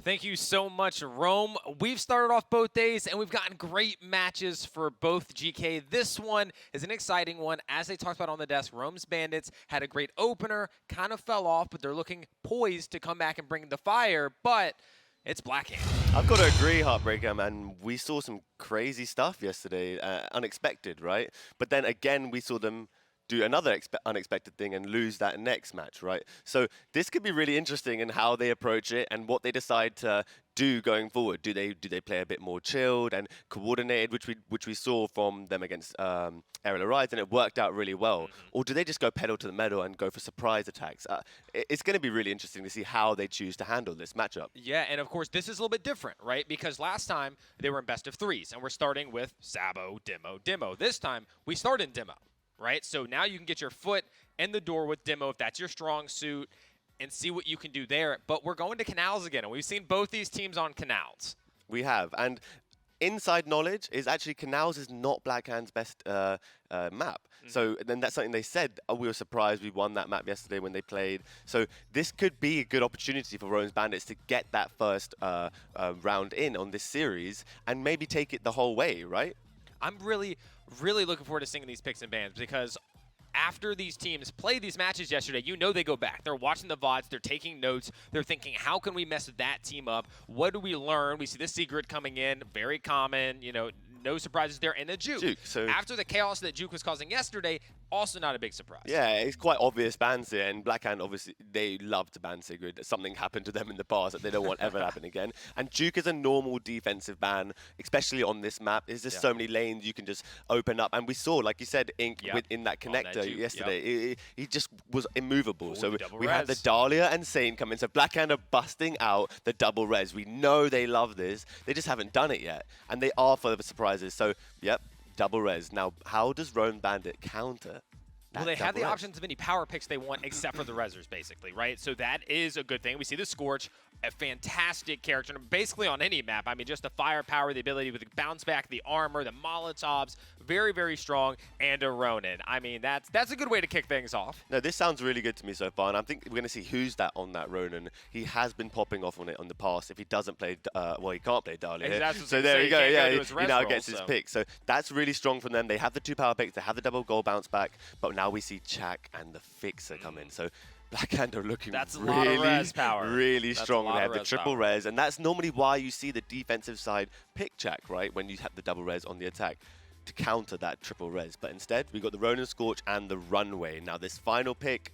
Thank you so much, Rome. We've started off both days, and we've gotten great matches for both GK. This one is an exciting one. As they talked about on the desk, Rome's Bandits had a great opener, kind of fell off, but they're looking poised to come back and bring the fire, but it's Blackhand. I've got to agree, Heartbreaker, man. We saw some crazy stuff yesterday, unexpected, right? But then again, we saw them do another unexpected thing and lose that next match, right? So this could be really interesting in how they approach it and what they decide to do going forward. Do they play a bit more chilled and coordinated, which we saw from them against Aerial Rise, and it worked out really well? Or do they just go pedal to the metal and go for surprise attacks? It's going to be really interesting to see how they choose to handle this matchup. Yeah, and of course, this is a little bit different, right? Because last time they were in best of threes, and we're starting with Sabo, Demo. This time, we start in Demo. Right? So now you can get your foot in the door with Demo if that's your strong suit and see what you can do there. But we're going to Canals again, and we've seen both these teams on Canals. We have. And inside knowledge is actually Canals is not Blackhand's best map. So then that's something they said. We were surprised we won that map yesterday when they played. So this could be a good opportunity for Rome's Bandits to get that first round in on this series and maybe take it the whole way, right? I'm really looking forward to seeing these picks and bans because after these teams play these matches yesterday, you know they go back. They're watching the VODs. They're taking notes. They're thinking, how can we mess that team up? What do we learn? We see the secret coming in, very common, you know, no surprises there. And the Juke. So after the chaos that Juke was causing yesterday, also not a big surprise. Yeah, it's quite obvious bans here, and Blackhand, obviously, they love to ban Sigrid. Something happened to them in the past that they don't want ever to happen again. And Juke is a normal defensive ban, especially on this map. There's just so many lanes you can just open up. And we saw, like you said, Ink in that connector yesterday. He just was immovable. Ooh, so we had the Dahlia and Sane come in. So Blackhand are busting out the double res. We know they love this. They just haven't done it yet. And they are full of surprises. So, yep. Double res. Now, how does Roan Bandit counter? Well, they have the options of any power picks they want except for the resers, basically, right? So that is a good thing. We see the Scorch, a fantastic character, basically on any map. I mean, just the firepower, the ability to bounce back, the armor, the Molotovs, very, very strong, and a Ronin. I mean, that's a good way to kick things off. No, this sounds really good to me so far, and I think we're going to see who's that on that Ronin. He has been popping off on it on the past. If he doesn't play, well, he can't play Dahlia. So there you go. Yeah, he now gets his pick. So that's really strong from them. They have the 2 power picks. They have the double goal bounce back, but now we see Chak and the Fixer come in. So Blackhand are looking really strong. They have the triple res, and that's normally why you see the defensive side pick Chak, right? When you have the double res on the attack to counter that triple res. But instead, we got the Ronin Scorch and the Runway. Now this final pick,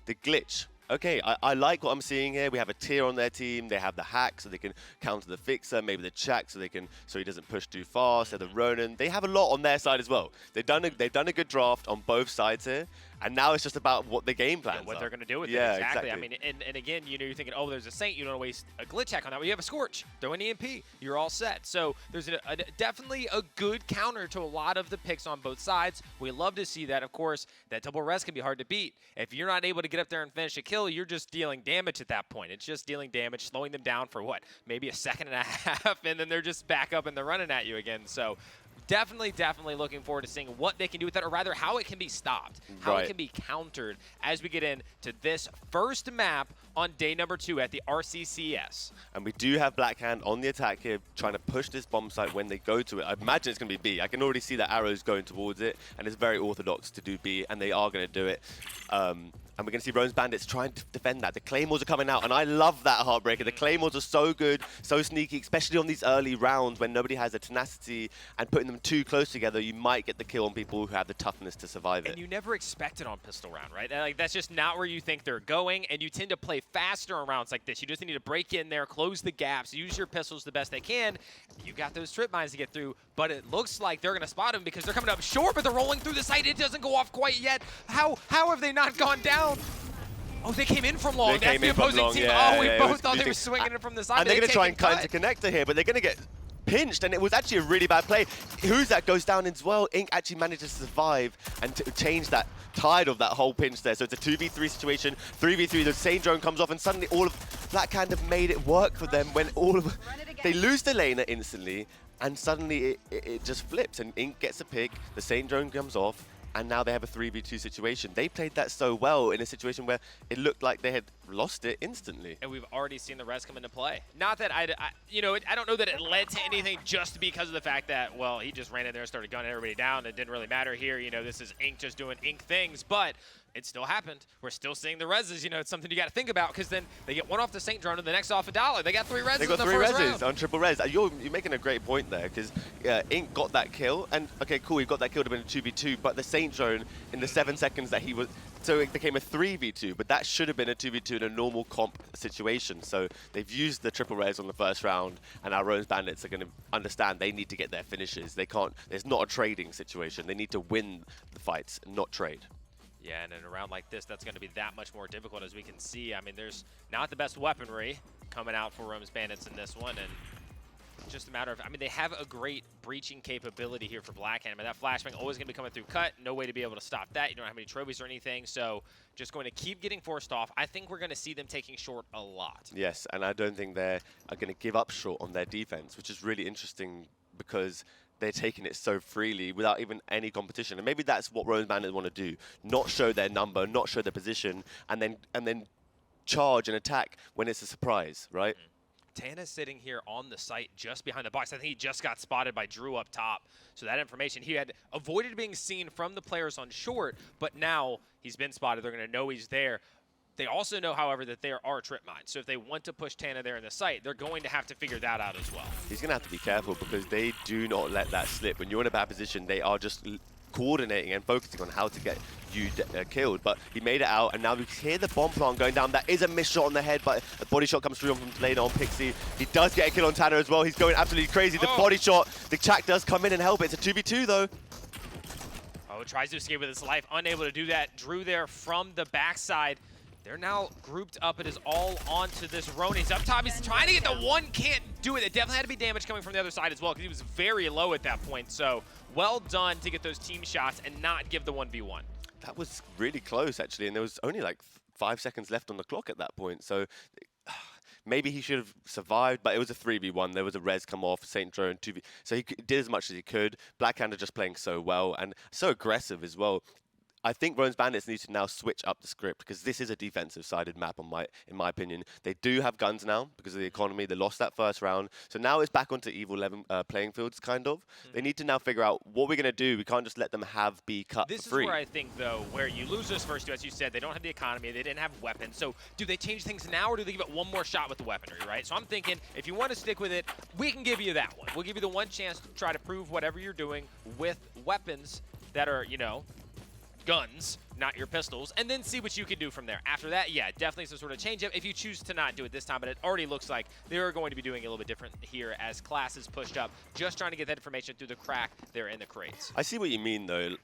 the Glitch. Okay, I like what I'm seeing here. We have a tier on their team. They have the hack, so they can counter the Fixer, maybe the Chak, so he doesn't push too fast. So the Ronin, they have a lot on their side as well. They've done a good draft on both sides here, and now it's just about what the game plans what are. they're going to do with it. Exactly. I mean, and again, you know, you're thinking, oh, there's a Saint. You don't want to waste a glitch hack on that. But you have a Scorch. Throw an EMP. You're all set. So there's definitely a good counter to a lot of the picks on both sides. We love to see that. Of course, that double res can be hard to beat. If you're not able to get up there and finish a kill, you're just dealing damage at that point. It's just dealing damage, slowing them down for what? Maybe a second and a half, and then they're just back up and they're running at you again. So definitely looking forward to seeing what they can do with that, or rather how it can be stopped, how it can be countered as we get into this first map on day number 2 at the RCCS. And we do have Blackhand on the attack here, trying to push this bomb site when they go to it. I imagine it's going to be B. I can already see the arrows going towards it, and it's very orthodox to do B, and they are going to do it. And we're going to see Rome's Bandits trying to defend that. The Claymores are coming out, and I love that, Heartbreaker. The Claymores are so good, so sneaky, especially on these early rounds when nobody has the tenacity, and putting them too close together, you might get the kill on people who have the toughness to survive it. And you never expect it on pistol round, right? Like, that's just not where you think they're going, and you tend to play faster on rounds like this. You just need to break in there, close the gaps, use your pistols the best they can. You got those trip mines to get through, but it looks like they're going to spot them because they're coming up short, but they're rolling through the site. It doesn't go off quite yet. How have they not gone down? Oh, they came in from long. That's the opposing team. Yeah, we both thought they were swinging it from the side. And they're going to try and cut into connector here, but they're going to get pinched, and it was actually a really bad play. Who's that goes down as well. Ink actually manages to survive and to change that tide of that whole pinch there. So it's a 2v3 situation, 3v3, the same drone comes off, and suddenly all of Blackhand have made it work for them when they lose the laner instantly, and suddenly it just flips, and Ink gets a pick, the same drone comes off, and now they have a 3v2 situation. They played that so well in a situation where it looked like they had lost it instantly. And we've already seen the res come into play. Not that I don't know that it led to anything just because of the fact that, well, he just ran in there and started gunning everybody down. It didn't really matter here. This is Ink just doing Ink things, but it still happened. We're still seeing the reses. It's something you got to think about, because then they get one off the Saint drone and the next off $1. They got 3 reses. They got in the 3 first reses round. on triple res. You're making a great point there, because Ink got that kill, and okay, cool, he got that kill to win a 2v2, but the Saint drone in the 7 seconds that he was, so it became a 3v2, but that should have been a 2v2 in a normal comp situation. So they've used the triple res on the first round, and our Rome's Bandits are going to understand they need to get their finishes. They can't, there's not a trading situation. They need to win the fights, not trade. Yeah, and in a round like this, that's going to be that much more difficult, as we can see. I mean, there's not the best weaponry coming out for Rome's Bandits in this one, and it's just a matter of, they have a great breaching capability here for Blackhand. That flashbang always going to be coming through cut. No way to be able to stop that. You don't have any trophies or anything, so just going to keep getting forced off. I think we're going to see them taking short a lot. Yes, and I don't think they are going to give up short on their defense, which is really interesting, because they're taking it so freely without even any competition. And maybe that's what Rome's Bandits want to do. Not show their number, not show their position, and then charge and attack when it's a surprise, right? Tana's sitting here on the site just behind the box. I think he just got spotted by Drew up top. So that information, he had avoided being seen from the players on short, but now he's been spotted. They're going to know he's there. They also know, however, that there are trip mines. So if they want to push Tana there in the site, they're going to have to figure that out as well. He's going to have to be careful, because they do not let that slip. When you're in a bad position, they are just coordinating and focusing on how to get you killed. But he made it out, and now we hear the bomb plant going down. That is a missed shot on the head, but a body shot comes through from later on Pixie. He does get a kill on Tana as well. He's going absolutely crazy. The body shot, the Chak does come in and help. It's a 2v2 though. Oh, tries to escape with his life, unable to do that. Drew there from the backside. They're now grouped up. It is all onto this Ronin. He's up top. He's trying to get the one. Can't do it. It definitely had to be damage coming from the other side as well, because he was very low at that point. So well done to get those team shots and not give the 1v1. That was really close, actually. And there was only like 5 seconds left on the clock at that point. So maybe he should have survived, but it was a 3v1. There was a res come off, Saint drone, 2v. So he did as much as he could. Blackhand are just playing so well and so aggressive as well. I think Rome's Bandits need to now switch up the script, because this is a defensive-sided map, in my opinion. They do have guns now because of the economy. They lost that first round. So now it's back onto Evil 11 playing fields, kind of. They need to now figure out what we're going to do. We can't just let them have B cut This for free. is where I think, though, where you lose those first two, as you said, they don't have the economy, they didn't have weapons. So do they change things now, or do they give it one more shot with the weaponry, right? So I'm thinking, if you want to stick with it, we can give you that one. We'll give you the one chance to try to prove whatever you're doing with weapons that are, guns, not your pistols, and then see what you can do from there. After that, yeah, definitely some sort of change up if you choose to not do it this time, but it already looks like they're going to be doing a little bit different here as class is pushed up, just trying to get that information through the crack there in the crates. I see what you mean, though.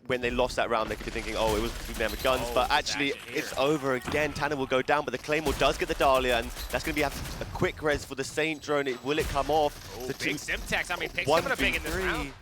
When they lost that round, they could be thinking, oh, it was because we didn't have guns, but actually, it's over again. Tana will go down, but the Claymore does get the Dahlia, and that's going to be a quick res for the Saint drone. Will it come off? Oh, big Simtex. I mean, Pig's coming up big in this round.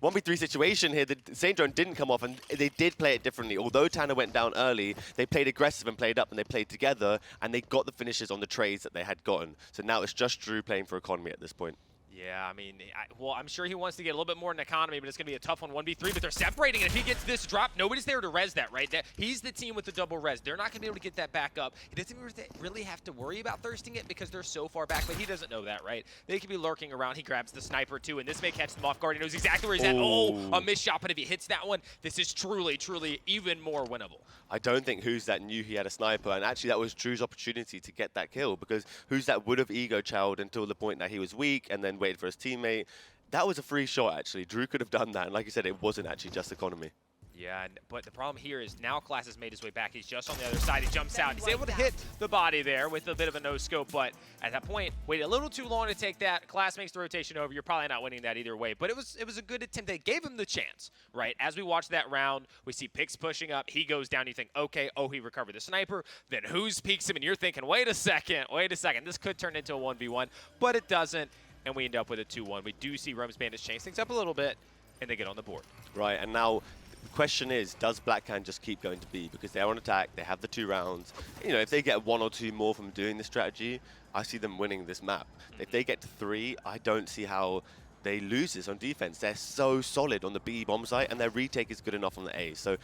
1v3 situation here. The Saint drone didn't come off, and they did play it differently. Although Tana went down early, they played aggressive and played up, and they played together, and they got the finishes on the trades that they had gotten. So now it's just Drew playing for economy at this point. Yeah, I mean, well, I'm sure he wants to get a little bit more in economy, but it's going to be a tough one, 1v3, but they're separating, and if he gets this drop, nobody's there to res that, right? He's the team with the double res. They're not going to be able to get that back up. He doesn't really have to worry about thirsting it because they're so far back, but he doesn't know that, right? They could be lurking around. He grabs the sniper, too, and this may catch them off guard. He knows exactly where he's at. Oh, a missed shot, but if he hits that one, this is truly, truly even more winnable. I don't think Who's That knew he had a sniper, and actually that was Drew's opportunity to get that kill, because Who's That would have ego-chowed until the point that he was weak and then waited for his teammate. That was a free shot, actually. Drew could have done that, and like you said, it wasn't actually just economy. Yeah, but the problem here is now Class has made his way back. He's just on the other side. He jumps out. He's able to hit the body there with a bit of a no-scope, but at that point, waited a little too long to take that. Class makes the rotation over. You're probably not winning that either way, but it was a good attempt. They gave him the chance, right? As we watch that round, we see Pix pushing up. He goes down. You think, okay, oh, he recovered the sniper. Then Who's peeks him, and you're thinking, wait a second. This could turn into a 1v1, but it doesn't, and we end up with a 2-1. We do see Rome's Bandits change things up a little bit, and they get on the board. Right, and now the question is, does Blackhand just keep going to B? Because they are on attack, they have the 2 rounds. You know, if they get 1 or 2 more from doing this strategy, I see them winning this map. If they get to 3, I don't see how they lose this on defense. They're so solid on the B bomb site, and their retake is good enough on the A. So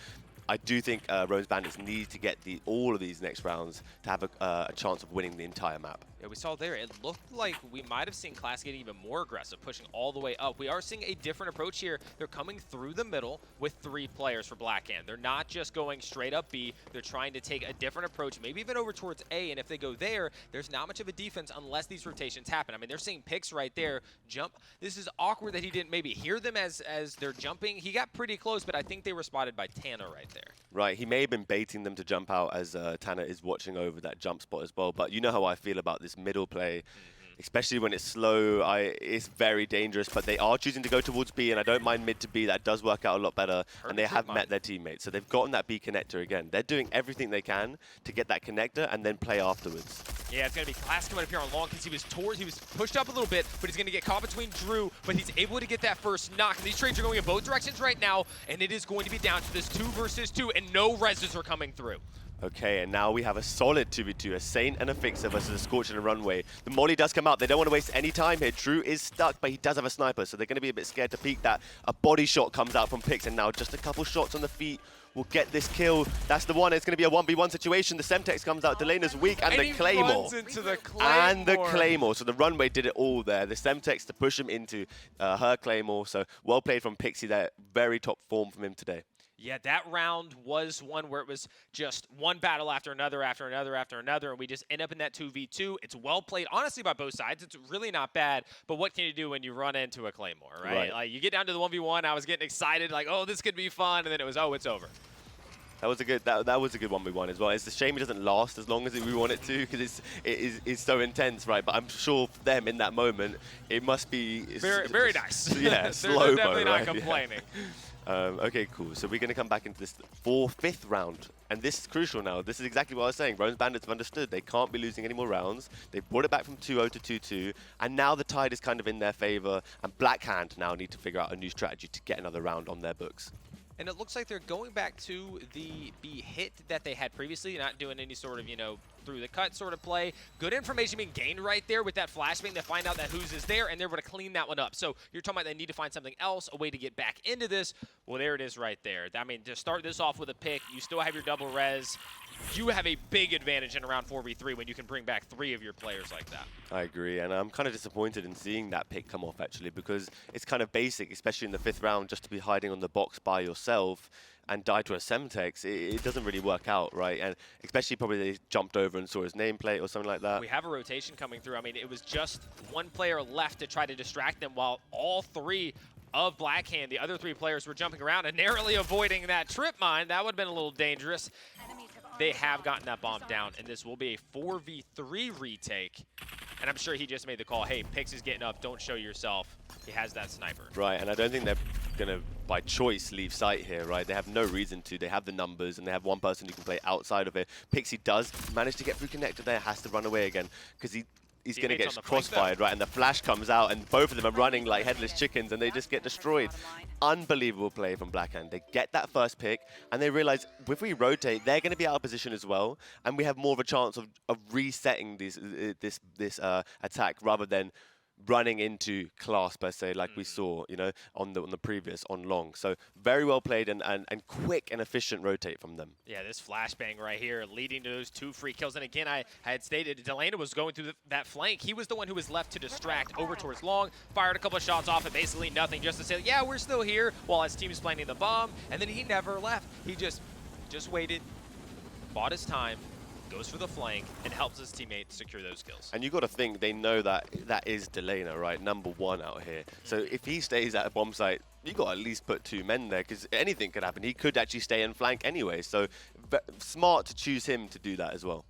I do think Rose Bandits need to get all of these next rounds to have a chance of winning the entire map. Yeah, we saw there, it looked like we might have seen Class get even more aggressive, pushing all the way up. We are seeing a different approach here. They're coming through the middle with 3 players for Blackhand. They're not just going straight up B. They're trying to take a different approach, maybe even over towards A, and if they go there, there's not much of a defense unless these rotations happen. I mean, they're seeing picks right there, jump. This is awkward that he didn't maybe hear them as they're jumping. He got pretty close, but I think they were spotted by Tana right there. Right, he may have been baiting them to jump out as Tana is watching over that jump spot as well, but you know how I feel about this middle play. Especially when it's slow, it's very dangerous, but they are choosing to go towards B, and I don't mind mid to B. That does work out a lot better, and they have met their teammates. So they've gotten that B connector again. They're doing everything they can to get that connector and then play afterwards. Yeah, it's going to be Class coming up here on long because he was pushed up a little bit, but he's going to get caught between Drew, but he's able to get that first knock. And these trades are going in both directions right now, and it is going to be down to this 2 versus 2, and no reses are coming through. Okay, and now we have a solid 2v2, a Saint and a Fixer versus a Scorch and a Runway. The molly does come out. They don't want to waste any time here. Drew is stuck, but he does have a sniper, so they're going to be a bit scared to peek that. A body shot comes out from Pix, and now just a couple shots on the feet will get this kill. That's the one. It's going to be a 1v1 situation. The Semtex comes out. Delena's weak, and the Claymore. And the Claymore. So the Runway did it all there. The Semtex to push him into her Claymore. So well played from Pixie there. Very top form from him today. Yeah, that round was one where it was just one battle after another, after another, after another, and we just end up in that 2v2. It's well played, honestly, by both sides. It's really not bad, but what can you do when you run into a Claymore, right? Like, you get down to the 1v1, I was getting excited, like, oh, this could be fun, and then it was, oh, it's over. That was a good 1v1 as well. It's a shame it doesn't last as long as we want it to, because it's so intense, right? But I'm sure for them in that moment, it must be very nice. Yeah, slow-mo, they're definitely not right? complaining. Yeah. Okay, cool. So we're going to come back into this 5th round. And this is crucial now. This is exactly what I was saying. Rose Bandits have understood they can't be losing any more rounds. They've brought it back from 2-0 to 2-2. And now the tide is kind of in their favor. And Blackhand now need to figure out a new strategy to get another round on their books. And it looks like they're going back to the hit that they had previously, not doing any sort of, through the cut sort of play. Good information being gained right there with that flashbang to find out that who's is there, and they're able to clean that one up. So you're talking about they need to find something else, a way to get back into this. Well, there it is right there. I mean, to start this off with a pick, you still have your double res. You have a big advantage in a round 4v3 when you can bring back 3 of your players like that. I agree, and I'm kind of disappointed in seeing that pick come off, actually, because it's kind of basic, especially in the 5th round, just to be hiding on the box by yourself and die to a Semtex. It doesn't really work out, right? And especially probably they jumped over and saw his nameplate or something like that. We have a rotation coming through. I mean, it was just one player left to try to distract them while all 3 of Blackhand, the other 3 players, were jumping around and narrowly avoiding that trip mine. That would have been a little dangerous. They have gotten that bomb down, and this will be a 4v3 retake. And I'm sure he just made the call, hey, Pix is getting up, don't show yourself. He has that sniper. Right, and I don't think they're going to, by choice, leave site here, right? They have no reason to. They have the numbers, and they have one person who can play outside of it. Pixie does manage to get through connector there, has to run away again, because he's going to get crossfired, right? And the flash comes out, and both of them are running like headless chickens, and they just get destroyed. Unbelievable play from Blackhand. They get that first pick, and they realize if we rotate, they're going to be out of position as well, and we have more of a chance of resetting this attack rather than running into class per se, like we saw, on the previous on long. So very well played and quick and efficient rotate from them. Yeah, this flashbang right here leading to those 2 free kills. And again, I had stated Delena was going through that flank. He was the one who was left to distract over towards long, fired a couple of shots off and basically nothing, just to say, yeah, we're still here, while his team is planting the bomb. And then he never left. He just waited, bought his time, goes for the flank, and helps his teammates secure those kills. And you got to think they know that is Delena, right? #1 out here. So if he stays at a bomb site, you got to at least put 2 men there, because anything could happen. He could actually stay and flank anyway. So smart to choose him to do that as well.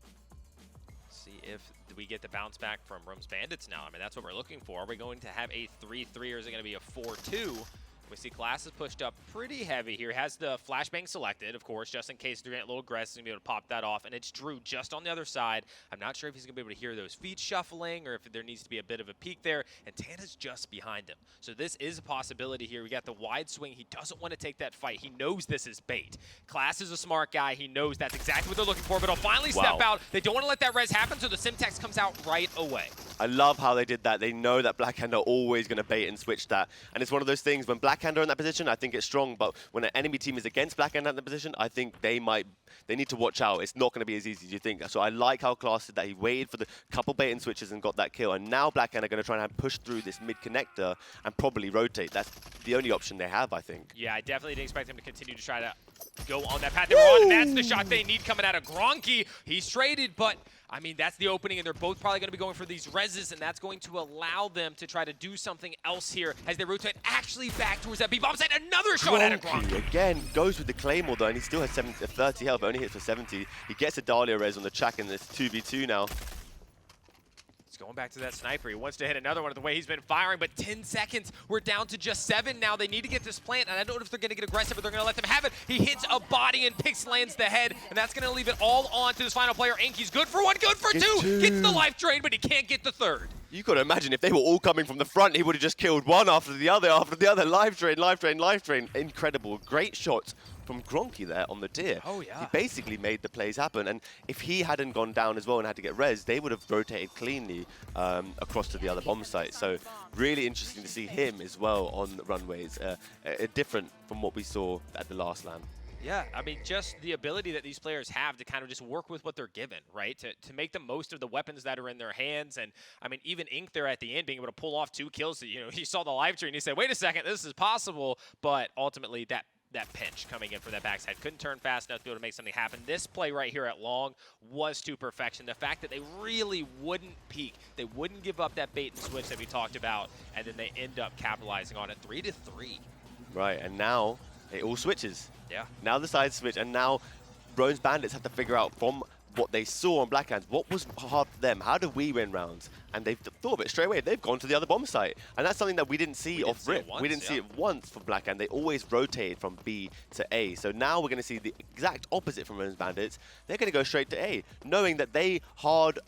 See if we get the bounce back from Rose Bandits now. I mean, that's what we're looking for. Are we going to have a 3-3 or is it going to be a 4-2? We see Class is pushed up pretty heavy here. Has the flashbang selected, of course, just in case they're getting a little aggressive. He's going to be able to pop that off. And it's Drew just on the other side. I'm not sure if he's going to be able to hear those feet shuffling or if there needs to be a bit of a peek there. And Tana's just behind him. So this is a possibility here. We got the wide swing. He doesn't want to take that fight. He knows this is bait. Class is a smart guy. He knows that's exactly what they're looking for, but he'll finally step out. They don't want to let that res happen, so the Simtex comes out right away. I love how they did that. They know that Blackhand are always going to bait and switch that. And it's one of those things, when Blackhand are in that position, I think it's strong. But when an enemy team is against Blackhand in that position, I think they need to watch out. It's not going to be as easy as you think. So I like how Class did that. He waited for the couple bait and switches and got that kill. And now Blackhand are going to try and push through this mid-connector and probably rotate. That's the only option they have, I think. Yeah, I definitely didn't expect them to continue to try to go on that path they were on. And that's the shot they need coming out of Gronky. He's traded, but I mean, that's the opening, and they're both probably going to be going for these reses, and that's going to allow them to try to do something else here as they rotate actually back towards that B-bomb site. Another shot out of Gronky. Again, goes with the Claymore, though, and he still has 30 health, but only hits for 70. He gets a Dahlia res on the track, and it's 2v2 now. He's going back to that sniper. He wants to hit another one of the way he's been firing, but 10 seconds. We're down to just 7 now. They need to get this plant, and I don't know if they're going to get aggressive, but they're going to let them have it. He hits a body, and Pix lands the head, and that's going to leave it all on to this final player. Inky's good for 1, good for 2. Gets the life drain, but he can't get the 3rd. You got to imagine if they were all coming from the front, he would have just killed one after the other, Life drain, life drain, life drain. Incredible. Great shot from Gronky there on the deer. Oh, yeah. He basically made the plays happen. And if he hadn't gone down as well and had to get res, they would have rotated cleanly across to the other bomb site. So really interesting to see him as well on the runways. Different from what we saw at the last LAN. Yeah, I mean, just the ability that these players have to kind of just work with what they're given, right? To make the most of the weapons that are in their hands. And, I mean, even Ink there at the end being able to pull off 2 kills. You know, he saw the live stream and he said, wait a second, this is possible. But ultimately, that pinch coming in from that backside couldn't turn fast enough to be able to make something happen. This play right here at long was to perfection. The fact that they really wouldn't peek, they wouldn't give up that bait and switch that we talked about, and then they end up capitalizing on it 3-3. Right, and now it all switches. Yeah. Now the sides switch, and now Rome's Bandits have to figure out from what they saw on Blackhand, what was hard for them? How do we win rounds? And they've thought of it straight away. They've gone to the other bomb site. And that's something that we didn't see off rip. We didn't see it once for Blackhand. They always rotated from B to A. So now we're going to see the exact opposite from Rome's Bandits. They're going to go straight to A, knowing that they hard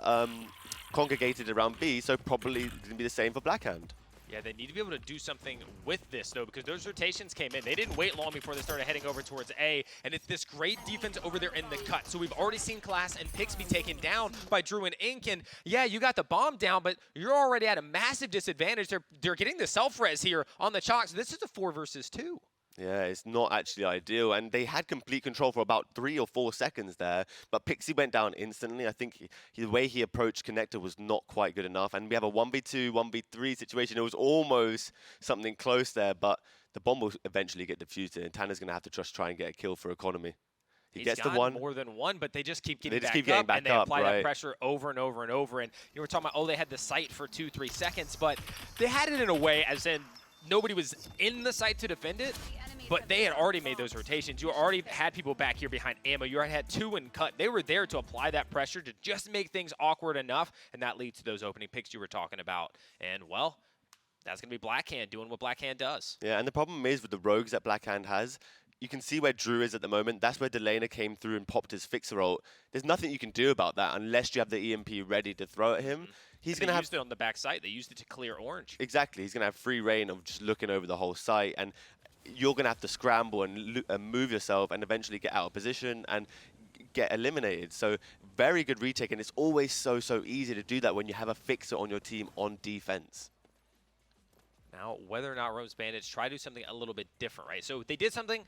congregated around B, so probably going to be the same for Blackhand. Yeah, they need to be able to do something with this, though, because those rotations came in. They didn't wait long before they started heading over towards A, and it's this great defense over there in the cut. So we've already seen Class and Pix be taken down by Drew and Ink, and yeah, you got the bomb down, but you're already at a massive disadvantage. They're getting the self-res here on the chalk, so this is a 4 versus 2. Yeah, it's not actually ideal, and they had complete control for about 3 or 4 seconds there, but Pixie went down instantly. I think the way he approached Connector was not quite good enough, and we have a 1v2, 1v3 situation. It was almost something close there, but the bomb will eventually get defused, and Tanner's going to have to just try and get a kill for Economy. He gets the one. More than one, but they just keep getting back up, and they apply that pressure over and over and over. And you were talking about, oh, they had the site for 2-3 seconds, but they had it in a way as in nobody was in the site to defend it. But they had already made those rotations. You already had people back here behind ammo. You already had 2 in cut. They were there to apply that pressure to just make things awkward enough, and that leads to those opening picks you were talking about. And, well, that's going to be Blackhand doing what Blackhand does. Yeah, and the problem is with the rogues that Blackhand has, you can see where Drew is at the moment. That's where Delana came through and popped his fixer ult. There's nothing you can do about that unless you have the EMP ready to throw at him. He's going to have used it on the back site. They used it to clear orange. Exactly. He's going to have free reign of just looking over the whole site, and you're going to have to scramble and move yourself and eventually get out of position and get eliminated. So very good retake, and it's always so easy to do that when you have a fixer on your team on defense. Now, whether or not Rome's Bandits try to do something a little bit different, right? So they did something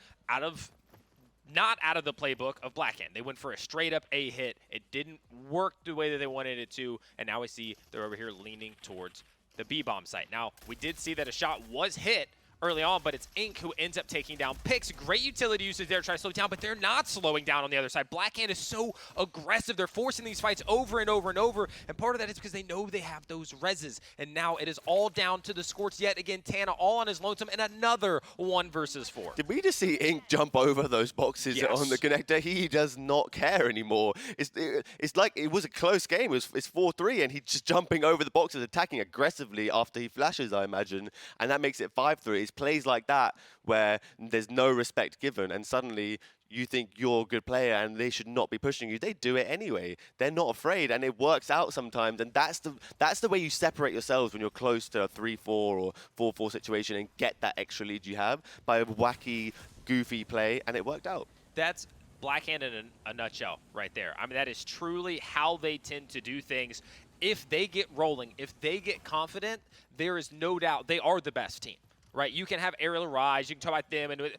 not out of the playbook of Blackhand. They went for a straight-up A hit. It didn't work the way that they wanted it to, and now we see they're over here leaning towards the B-bomb site. Now, we did see that a shot was hit early on, but it's Ink who ends up taking down Pix. Great utility usage there to try to slow it down, but they're not slowing down on the other side. Blackhand is so aggressive. They're forcing these fights over and over and over, and part of that is because they know they have those reses, and now it is all down to the Scorch yet again. Tana all on his lonesome, and another 1 versus 4. Did we just see Ink jump over those boxes on the connector? He does not care anymore. It's like it was a close game. It's 4-3, and he's just jumping over the boxes, attacking aggressively after he flashes, I imagine, and that makes it 5-3. It's plays like that where there's no respect given, and suddenly you think you're a good player and they should not be pushing you. They do it anyway. They're not afraid, and it works out sometimes. And that's the way you separate yourselves when you're close to a 3-4 or 4-4 situation and get that extra lead you have by a wacky, goofy play, and it worked out. That's Blackhand in a nutshell right there. I mean, that is truly how they tend to do things. If they get rolling, if they get confident, there is no doubt they are the best team, right? You can have Aerial Rise, you can talk about them,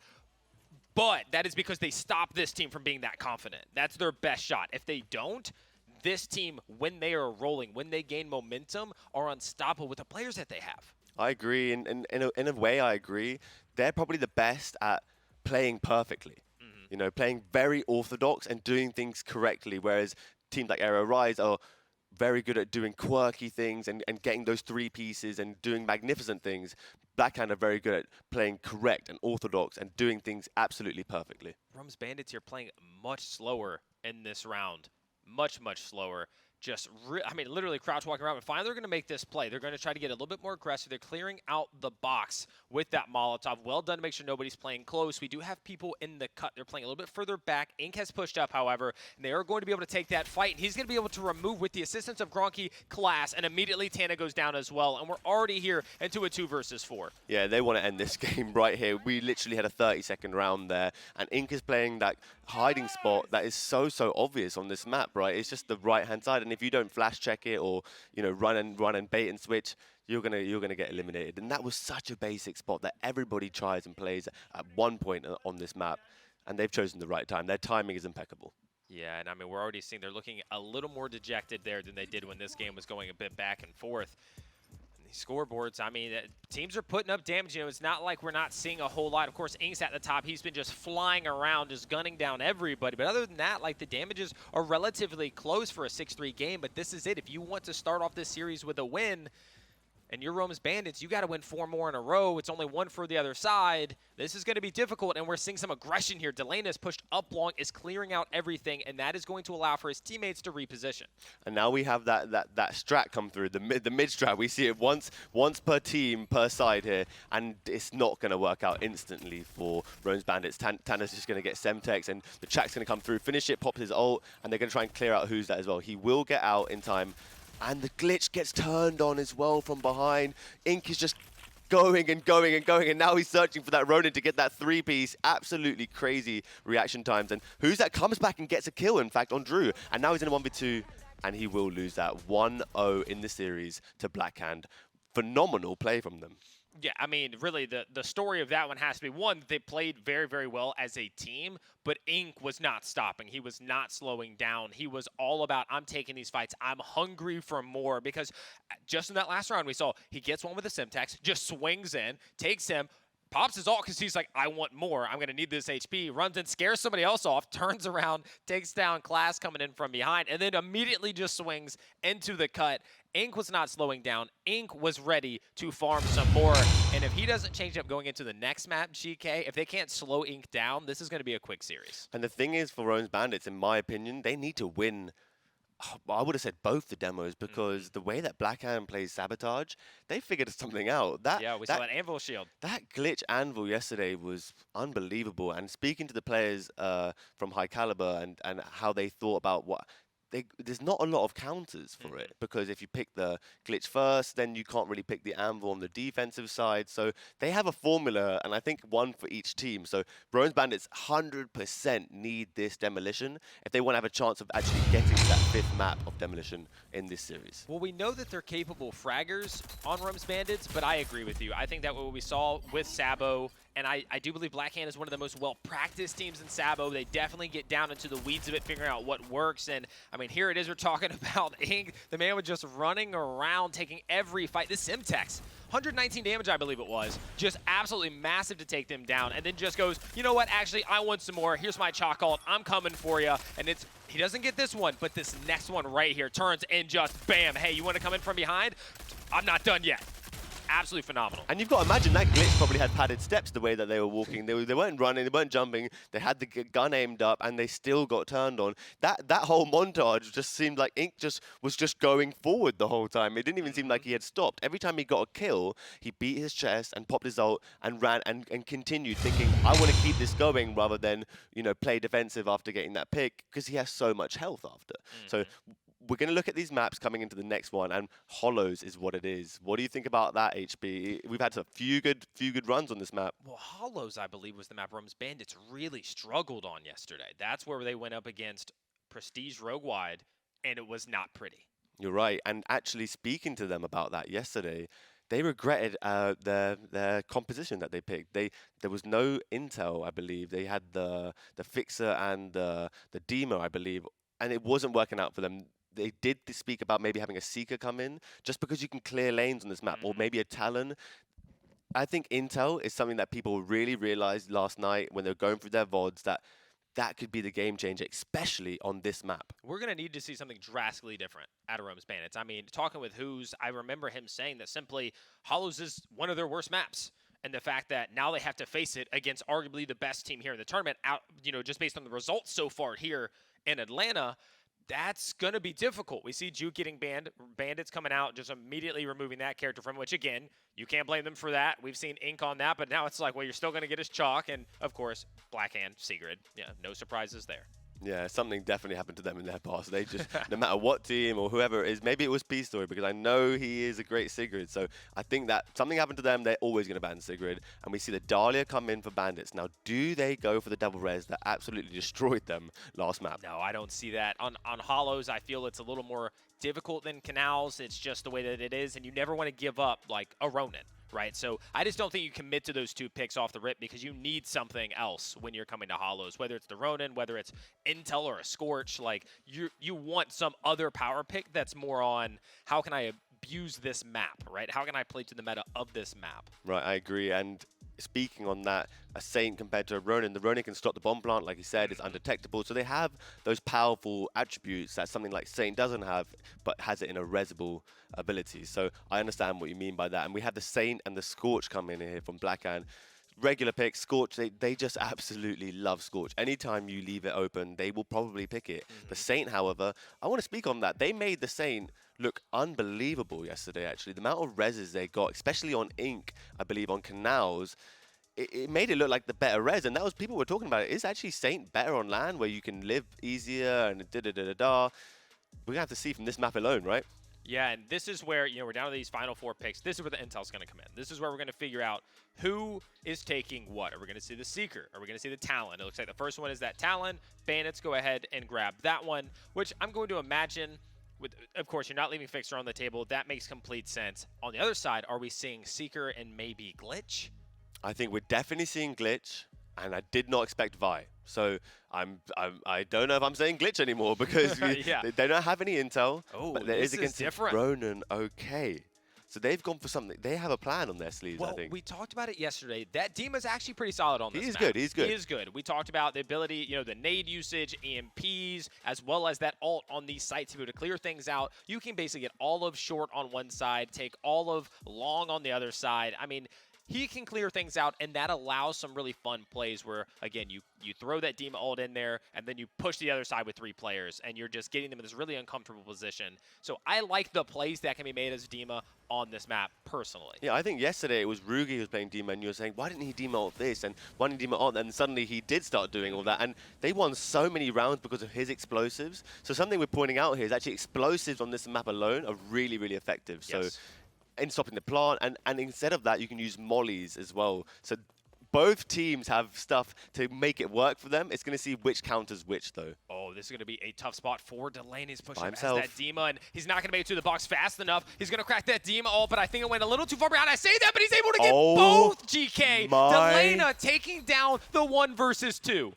but that is because they stop this team from being that confident. That's their best shot. If they don't, this team, when they are rolling, when they gain momentum, are unstoppable with the players that they have. I agree. In a way, I agree. They're probably the best at playing perfectly. You know, playing very orthodox and doing things correctly, whereas teams like Aerial Rise are very good at doing quirky things and getting those 3 pieces and doing magnificent things. Blackhand are very good at playing correct and orthodox and doing things absolutely perfectly. Rome's Bandits here playing much slower in this round. Much, much slower. I mean, literally crouch walking around. But finally, they're going to make this play. They're going to try to get a little bit more aggressive. They're clearing out the box with that Molotov. Well done to make sure nobody's playing close. We do have people in the cut. They're playing a little bit further back. Ink has pushed up, however, and they are going to be able to take that fight. And he's going to be able to remove, with the assistance of Gronky, Class, and immediately Tana goes down as well. And we're already here into a 2 versus 4. Yeah, they want to end this game right here. We literally had a 30-second round there, and Ink is playing that hiding spot that is so obvious on this map, right? It's just the right-hand side, and if you don't flash check it or, you know, run and bait and switch, you're gonna get eliminated. And that was such a basic spot that everybody tries and plays at one point on this map, and they've chosen the right time. Their timing is impeccable. Yeah, and I mean, we're already seeing they're looking a little more dejected there than they did when this game was going a bit back and forth. Scoreboards, I mean, teams are putting up damage. You know, it's not like we're not seeing a whole lot. Of course, Ink's at the top. He's been just flying around, just gunning down everybody. But other than that, like, the damages are relatively close for a 6-3 game. But this is it. If you want to start off this series with a win, and you're Rome's Bandits, you got to win 4 more in a row. It's only 1 for the other side. This is going to be difficult, and we're seeing some aggression here. Delaina's pushed up long, is clearing out everything, and that is going to allow for his teammates to reposition. And now we have that strat come through, the mid strat. We see it once per team, per side here, and it's not going to work out instantly for Rome's Bandits. Tana's just going to get Semtex, and the Chak's going to come through, finish it, pops his ult, and they're going to try and clear out Who's That as well. He will get out in time. And the glitch gets turned on as well from behind. Ink is just going and going and going, and now he's searching for that Ronin to get that 3-piece. Absolutely crazy reaction times. And Who's That comes back and gets a kill, in fact, on Drew. And now he's in a 1v2, and he will lose that 1-0 in the series to Blackhand. Phenomenal play from them. Yeah, I mean, really, the story of that one has to be, one, they played very, very well as a team, but Ink was not stopping. He was not slowing down. He was all about, I'm taking these fights. I'm hungry for more, because just in that last round we saw, he gets one with a Semtex, just swings in, takes him, pops his ult because he's like, I want more. I'm going to need this HP. Runs in, scares somebody else off, turns around, takes down Class coming in from behind, and then immediately just swings into the cut. Ink was not slowing down. Ink was ready to farm some more. And if he doesn't change up going into the next map, GK, if they can't slow Ink down, this is going to be a quick series. And the thing is, for Rome's Bandits, in my opinion, they need to win. I would have said both the demos, because the way that Blackhand plays Sabotage, they figured something out. Yeah, we saw that Anvil shield. That glitch Anvil yesterday was unbelievable. And speaking to the players from High Caliber and how they thought about what... there's not a lot of counters for it, because if you pick the glitch first, then you can't really pick the Anvil on the defensive side. So they have a formula, and I think one for each team. So Rome's Bandits 100% need this demolition if they want to have a chance of actually getting to that 5th map of demolition in this series. Well, we know that they're capable fraggers on Rome's Bandits, but I agree with you. I think that what we saw with Sabo, and I do believe Blackhand is one of the most well-practiced teams in Sabo. They definitely get down into the weeds of it, figuring out what works. And, I mean, here it is. We're talking about Ink. The man was just running around, taking every fight. This Semtex, 119 damage, I believe it was. Just absolutely massive to take them down. And then just goes, you know what? Actually, I want some more. Here's my chalk ult. I'm coming for you. And he doesn't get this one, but this next one right here turns and just bam. Hey, you want to come in from behind? I'm not done yet. absolutely phenomenal. And you've got to imagine that glitch probably had padded steps the way that they were walking. They weren't running, they weren't jumping. They had the gun aimed up, and they still got turned on. That whole montage just seemed like Ink was just going forward the whole time. It didn't even seem like he had stopped. Every time he got a kill, he beat his chest and popped his ult and ran and continued, thinking, I want to keep this going rather than, you know, play defensive after getting that pick, because he has so much health after. So we're going to look at these maps coming into the next one, and Hollows is what it is. What do you think about that, HB? We've had a few good runs on this map. Well, Hollows, I believe, was the map Rome's Bandits really struggled on yesterday. That's where they went up against Prestige Rogue Wide, and it was not pretty. You're right. And actually speaking to them about that yesterday, they regretted their composition that they picked. There was no intel, I believe. They had the Fixer and the Demo, I believe, and it wasn't working out for them. They did speak about maybe having a Seeker come in, just because you can clear lanes on this map, or maybe a Talon. I think intel is something that people really realized last night when they were going through their VODs, that could be the game changer, especially on this map. We're going to need to see something drastically different out of Rome's Bandits. I mean, talking with Who's, I remember him saying that simply Hollows is one of their worst maps. And the fact that now they have to face it against arguably the best team here in the tournament, out, you know, just based on the results so far here in Atlanta, that's going to be difficult. We see Juke getting banned, Bandits coming out, just immediately removing that character from, which, again, you can't blame them for that. We've seen Ink on that, but now it's like, well, you're still going to get his chalk. And, of course, Blackhand, Sigrid. Yeah, no surprises there. Yeah, something definitely happened to them in their past. They just, no matter what team or whoever it is, maybe it was Peace Story, because I know he is a great Sigrid. So I think that something happened to them. They're always going to ban Sigrid. And we see the Dahlia come in for Bandits. Now, do they go for the double res that absolutely destroyed them last map? No, I don't see that. On Hollows, I feel it's a little more difficult than Canals. It's just the way that it is, and you never want to give up like a Ronin. Right, so I just don't think you commit to those two picks off the rip, because you need something else when you're coming to Hollows, whether it's the Ronin, whether it's Intel or a Scorch. Like you want some other power pick that's more on how can I abuse this map, right? How can I play to the meta of this map? Right, I agree. And speaking on that, a Saint compared to a Ronin, the Ronin can stop the bomb plant, like you said, it's undetectable. So they have those powerful attributes that something like Saint doesn't have, but has it in a resable ability. So I understand what you mean by that. And we had the Saint and the Scorch come in here from Blackhand. Regular pick, Scorch, they just absolutely love Scorch. Anytime you leave it open, they will probably pick it. The Saint, however, I want to speak on that. They made the Saint look unbelievable yesterday, actually. The amount of reses they got, especially on Ink, I believe, on Canals, it made it look like the better res. And that was, people were talking about it. Is actually Saint better on land, where you can live easier and da-da-da-da-da? We're going to have to see from this map alone, right? Yeah, and this is where, you know, we're down to these final four picks. This is where the intel's going to come in. This is where we're going to figure out who is taking what. Are we going to see the Seeker? Are we going to see the Talon? It looks like the first one is that Talon. Bandits go ahead and grab that one, which I'm going to imagine, with, of course, you're not leaving Fixer on the table. That makes complete sense. On the other side, are we seeing Seeker and maybe Glitch? I think we're definitely seeing Glitch, and I did not expect Vi. So I don't know if I'm saying Glitch anymore, because yeah. they don't have any intel. Oh, but there is against different. Ronin. Okay. So they've gone for something. They have a plan on their sleeves, I think. We talked about it yesterday. That Dima's actually pretty solid on this map. Good. He's good. He is good. We talked about the ability, you know, the nade usage, EMPs, as well as that ult on these sites to be able to clear things out. You can basically get all of short on one side, take all of long on the other side. I mean, he can clear things out, and that allows some really fun plays where, again, you throw that Dima ult in there, and then you push the other side with 3 players, and you're just getting them in this really uncomfortable position. So I like the plays that can be made as Dima on this map, personally. Yeah, I think yesterday it was Rugi who was playing Dima, and you were saying, why didn't he Dima ult this, and why didn't he Dima ult? And suddenly he did start doing all that, and they won so many rounds because of his explosives. So something we're pointing out here is actually explosives on this map alone are really, really effective. Yes. So in stopping the plant, and instead of that, you can use mollies as well. So both teams have stuff to make it work for them. It's going to see which counters which, though. Oh, this is going to be a tough spot for Delaney's pushing past himself. that Dima, and he's not going to make it to the box fast enough. He's going to crack that Dima ult, but I think it went a little too far behind. I say that, but he's able to get both, GK. Delana taking down the 1 versus 2.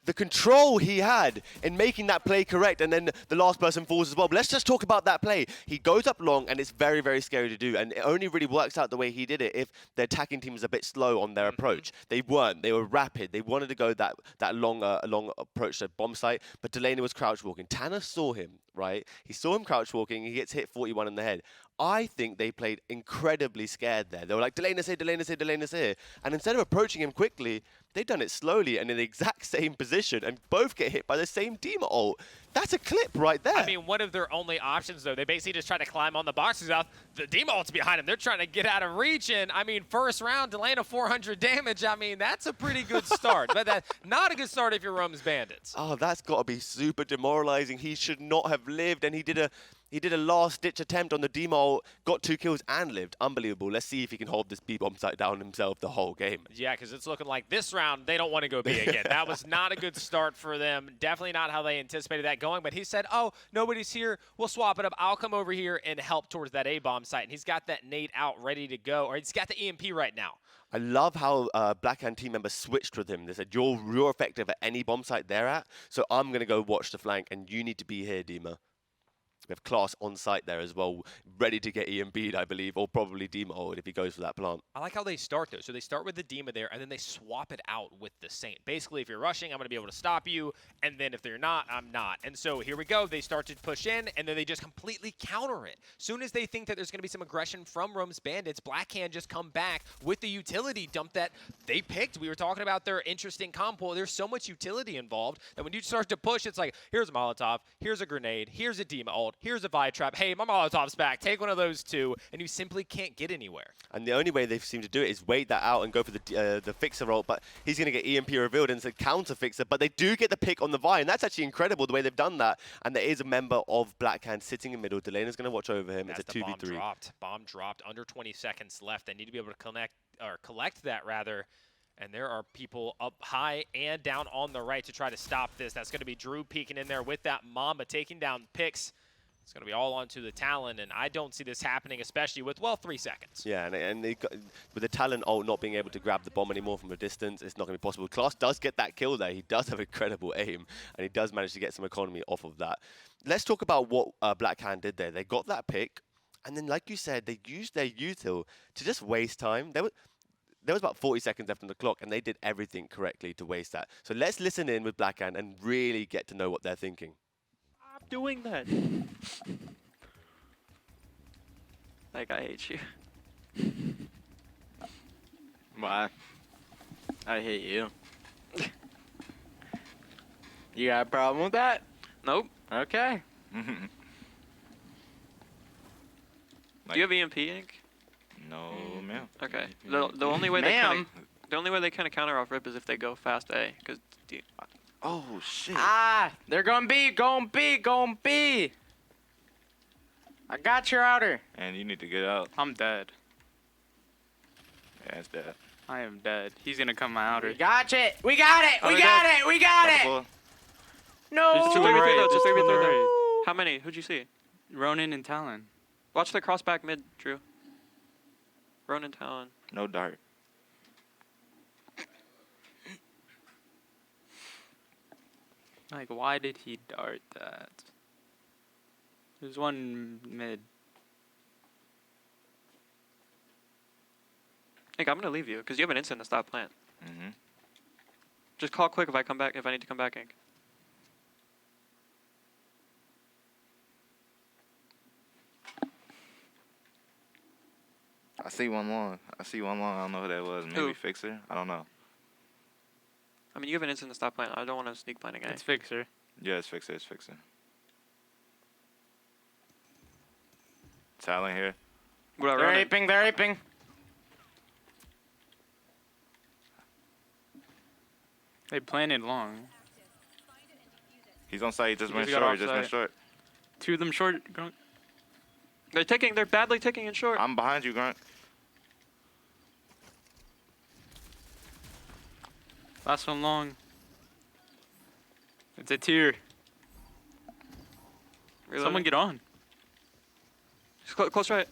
The control he had in making that play correct, and then the last person falls as well. But let's just talk about that play. He goes up long, and it's very, very scary to do. And it only really works out the way he did it if the attacking team was a bit slow on their approach. They weren't. They were rapid. They wanted to go that long approach to bomb site, but Delaney was crouch walking. Tanner saw him, right? He saw him crouch walking. He gets hit 41 in the head. I think they played incredibly scared there. They were like, delaying us here, delaying us here, delaying us here. And instead of approaching him quickly, they've done it slowly and in the exact same position and both get hit by the same demon ult. That's a clip right there. I mean, one of their only options, though, they basically just try to climb on the boxes out. The demon ult's behind them. They're trying to get out of reach. And, I mean, first round, delaying a 400 damage. I mean, that's a pretty good start. But that's not a good start if you're Rome's Bandits. Oh, that's got to be super demoralizing. He should not have lived. And he did a last-ditch attempt on the demo, got 2 kills and lived. Unbelievable. Let's see if he can hold this B-bomb site down himself the whole game. Yeah, because it's looking like this round, they don't want to go B again. That was not a good start for them. Definitely not how they anticipated that going. But he said, oh, nobody's here. We'll swap it up. I'll come over here and help towards that A-bomb site. And he's got that nade out ready to go. Or he's got the EMP right now. I love how Blackhand team members switched with him. They said, you're effective at any bomb site they're at, so I'm going to go watch the flank, and you need to be here, Dima. We have Class on site there as well, ready to get EMP'd, I believe, or probably demoted if he goes for that plant. I like how they start, though. So they start with the Dima there, and then they swap it out with the Saint. Basically, if you're rushing, I'm going to be able to stop you, and then if they're not, I'm not. And so here we go. They start to push in, and then they just completely counter it. Soon as they think that there's going to be some aggression from Rome's Bandits, Blackhand just come back with the utility dump that they picked. We were talking about their interesting compo. There's so much utility involved that when you start to push, it's like, here's a Molotov, here's a grenade, here's a Dima ult, here's a Vi trap. Hey, my Molotov's back. Take one of those two, and you simply can't get anywhere. And the only way they seem to do it is wait that out and go for the Fixer ult, but he's going to get EMP revealed and it's a counter Fixer, but they do get the pick on the Vi, and that's actually incredible the way they've done that. And there is a member of Blackhand sitting in middle. Delena's going to watch over him. That's it's a 2v3. Bomb dropped. Under 20 seconds left. They need to be able to collect that, rather. And there are people up high and down on the right to try to stop this. That's going to be Drew peeking in there with that Mamba taking down picks. It's going to be all onto the Talon, and I don't see this happening, especially with, well, 3 seconds. Yeah, and with the Talon ult not being able to grab the bomb anymore from a distance, it's not going to be possible. Class does get that kill there. He does have incredible aim, and he does manage to get some economy off of that. Let's talk about what Blackhand did there. They got that pick, and then, like you said, they used their util to just waste time. There was about 40 seconds left on the clock, and they did everything correctly to waste that. So let's listen in with Blackhand and really get to know what they're thinking. Doing that. Like, I hate you. Why? I hate you. You got a problem with that? Nope. Okay. Do you have EMP, Ink? No, ma'am. Okay. The only way they kind of counter off rip is if they go fast A, because. Oh shit! Ah, they're going B, going B, going B. I got your outer. And you need to get out. I'm dead. Yeah, it's dead. I am dead. He's gonna come my outer. We got it. We got it. We got it. We got it. No. Just Just 3v3 though. Just 3v3 though. right. How many? Who'd you see? Ronin and Talon. Watch the cross back mid, Drew. Ronin, Talon. No dart. Like, why did he dart that? There's one mid. Ink, I'm gonna leave you because you have an instant to stop plant. Mm-hmm. Just call quick if I come back. If I need to come back, Ink. I see one long. I don't know who that was. Maybe Who? Fixer. I don't know. I mean, you have an instant to stop plant. I don't want to sneak planting A. It's Fixer. Yeah, it's Fixer. It's Fixer. Talon here. What about They're Ronin? aping. They're aping. They planted long. He's on site. He just He's went got short. He just went offside. short. Two of them short. Going. They're badly ticking in short. I'm behind you, Grunt. Last one long. It's a tier. Reloading. Someone get on. Just close right.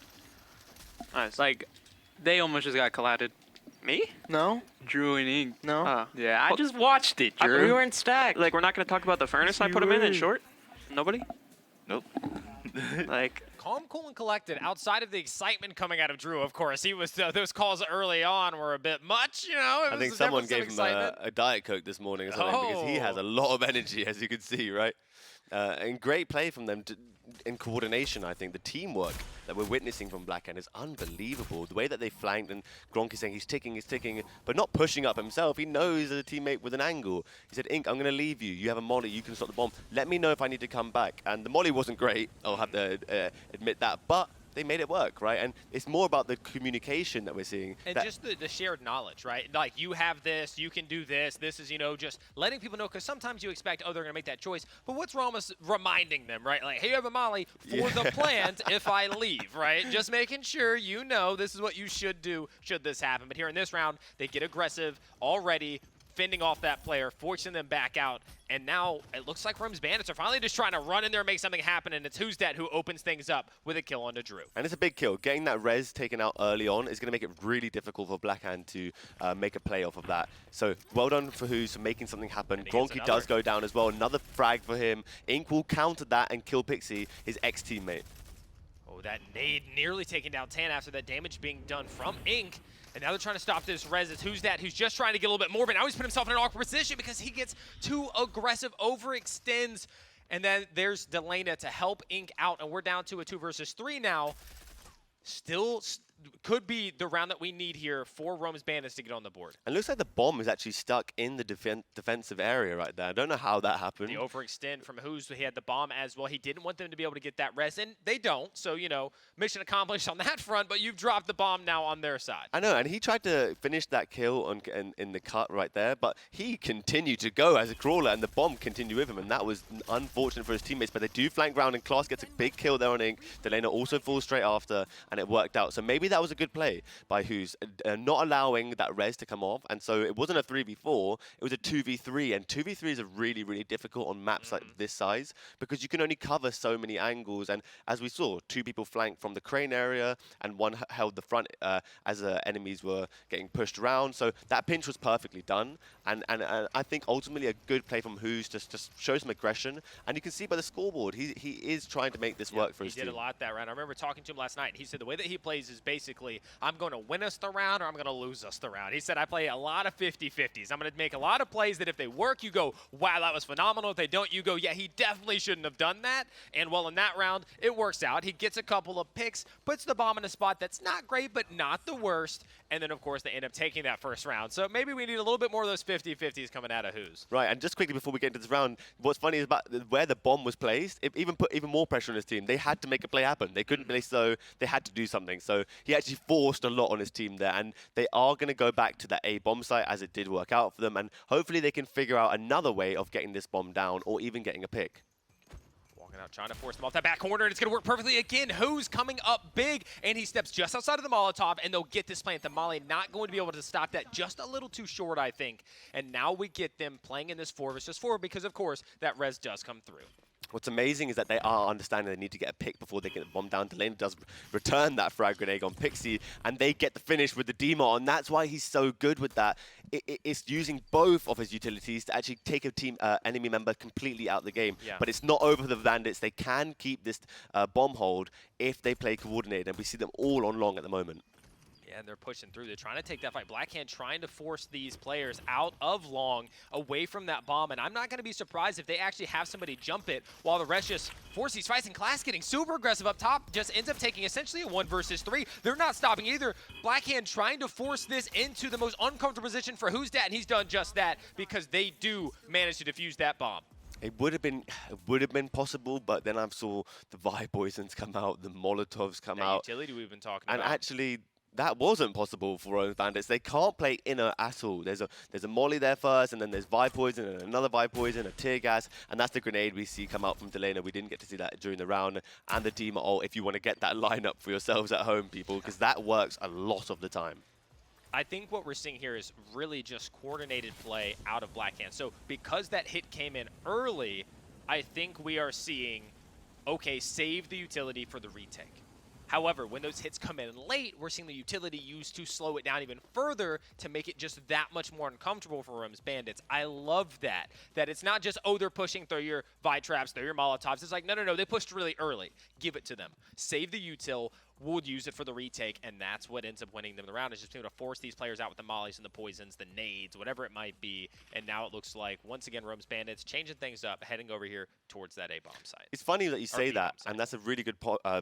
Nice. It's like, they almost just got collided. Me? No. Drew and Ink. No. Yeah, I Well, just watched it, We Drew. were in stack. Like, we're not going to talk about the furnace I you put him in were. short? Nobody? Nope. Like, Calm, cool, and collected. Outside of the excitement coming out of Drew, of course, he was those calls early on were a bit much. You know, it I was think someone definitely gave some him excitement. a Diet Coke this morning or something because he has a lot of energy, as you can see, right? And great play from them in coordination, I think. The teamwork that we're witnessing from Blackhand is unbelievable. The way that they flanked, and Gronk is saying he's ticking, but not pushing up himself. He knows a teammate with an angle. He said, Ink, I'm going to leave you. You have a molly. You can stop the bomb. Let me know if I need to come back. And the molly wasn't great. I'll have to admit that. But they made it work, right? And it's more about the communication that we're seeing. And just the shared knowledge, right? Like, you have this, you can do this. This is, you know, just letting people know, because sometimes you expect, oh, they're going to make that choice. But what's wrong with reminding them, right? Like, hey, you have a molly for the plant if I leave, right? Just making sure you know this is what you should do should this happen. But here in this round, they get aggressive already, fending off that player, forcing them back out. And now it looks like ROM's Bandits are finally just trying to run in there and make something happen, and it's Who's Dat who opens things up with a kill onto Drew. And it's a big kill. Getting that res taken out early on is going to make it really difficult for Blackhand to make a play off of that. So well done for Who's for making something happen. Gronky does go down as well. Another frag for him. Ink will counter that and kill Pixie, his ex-teammate. Oh, that nade nearly taking down Tan after that damage being done from Ink. And now they're trying to stop this res. It's Who's Dat who's just trying to get a little bit more, but now he's put himself in an awkward position because he gets too aggressive, overextends. And then there's Delana to help Ink out, and we're down to a 2 versus 3 now. Still could be the round that we need here for ROM's Bandits to get on the board. And it looks like the bomb is actually stuck in the defensive area right there. I don't know how that happened. The overextend from Who's, he had the bomb as well. He didn't want them to be able to get that res, and they don't. So, you know, mission accomplished on that front, but you've dropped the bomb now on their side. I know, and he tried to finish that kill in the cut right there, but he continued to go as a crawler, and the bomb continued with him, and that was unfortunate for his teammates. But they do flank round, and Klaas gets a big kill there on Ink. Delana also falls straight after, and it worked out. So maybe that was a good play by Who's, not allowing that res to come off. And so it wasn't a 3v4, it was a 2v3. And 2v3 is really, really difficult on maps like this size because you can only cover so many angles. And as we saw, 2 people flanked from the crane area and 1 held the front as enemies were getting pushed around. So that pinch was perfectly done. And I think ultimately a good play from Who's just show some aggression. And you can see by the scoreboard, he is trying to make this work for his team. He did a lot that round. I remember talking to him last night. He said the way that he plays is basically, I'm going to win us the round or I'm going to lose us the round. He said, I play a lot of 50-50s. I'm going to make a lot of plays that if they work, you go, wow, that was phenomenal. If they don't, you go, yeah, he definitely shouldn't have done that. And well, in that round, it works out. He gets a couple of picks, puts the bomb in a spot that's not great, but not the worst. And then, of course, they end up taking that first round. So maybe we need a little bit more of those 50-50s coming out of Who's. Right, and just quickly before we get into this round, what's funny is about where the bomb was placed, it even put even more pressure on his team. They had to make a play happen. They couldn't play slow. They had to do something. So he actually forced a lot on his team there, and they are going to go back to that A bomb site as it did work out for them, and hopefully they can figure out another way of getting this bomb down or even getting a pick. Walking out, trying to force them off that back corner, and it's going to work perfectly again. Who's coming up big, and he steps just outside of the Molotov, and they'll get this plant. The Molly not going to be able to stop that. Just a little too short, I think. And now we get them playing in this 4 versus 4 because, of course, that res does come through. What's amazing is that they are understanding they need to get a pick before they get the bomb down. Delana does return that frag grenade on Pixie, and they get the finish with the Demo, and that's why he's so good with that. It's using both of his utilities to actually take a team enemy member completely out of the game. Yeah. But it's not over for the Bandits. They can keep this bomb hold if they play coordinated, and we see them all on long at the moment. Yeah, and they're pushing through. They're trying to take that fight. Blackhand trying to force these players out of long, away from that bomb. And I'm not going to be surprised if they actually have somebody jump it while the rest just force these fights. And Class getting super aggressive up top just ends up taking essentially a 1 versus 3. They're not stopping either. Blackhand trying to force this into the most uncomfortable position for Who's Dat, and he's done just that because they do manage to defuse that bomb. It would have been possible, but then I saw the Vi Poisons come out, the Molotovs come out. Utility we've been talking and about. Actually, that wasn't possible for ROM's Bandits. They can't play inner at all. There's a molly there first, and then there's Vi Poison, and another Vi Poison, a tear gas, and that's the grenade we see come out from Delana. We didn't get to see that during the round, and the Dema ult if you want to get that lineup for yourselves at home, people, because that works a lot of the time. I think what we're seeing here is really just coordinated play out of Blackhand. So because that hit came in early, I think we are seeing, okay, save the utility for the retake. However, when those hits come in late, we're seeing the utility used to slow it down even further to make it just that much more uncomfortable for ROM's Bandits. I love that. That it's not just, oh, they're pushing through your Vi traps, through your Molotovs. It's like, no, they pushed really early. Give it to them. Save the util. would use it for the retake, and that's what ends up winning them the round, is just being able to force these players out with the mollies and the poisons, the nades, whatever it might be. And now it looks like, once again, Rome's Bandits changing things up, heading over here towards that A-bomb site. It's funny that you say that, and that's a really good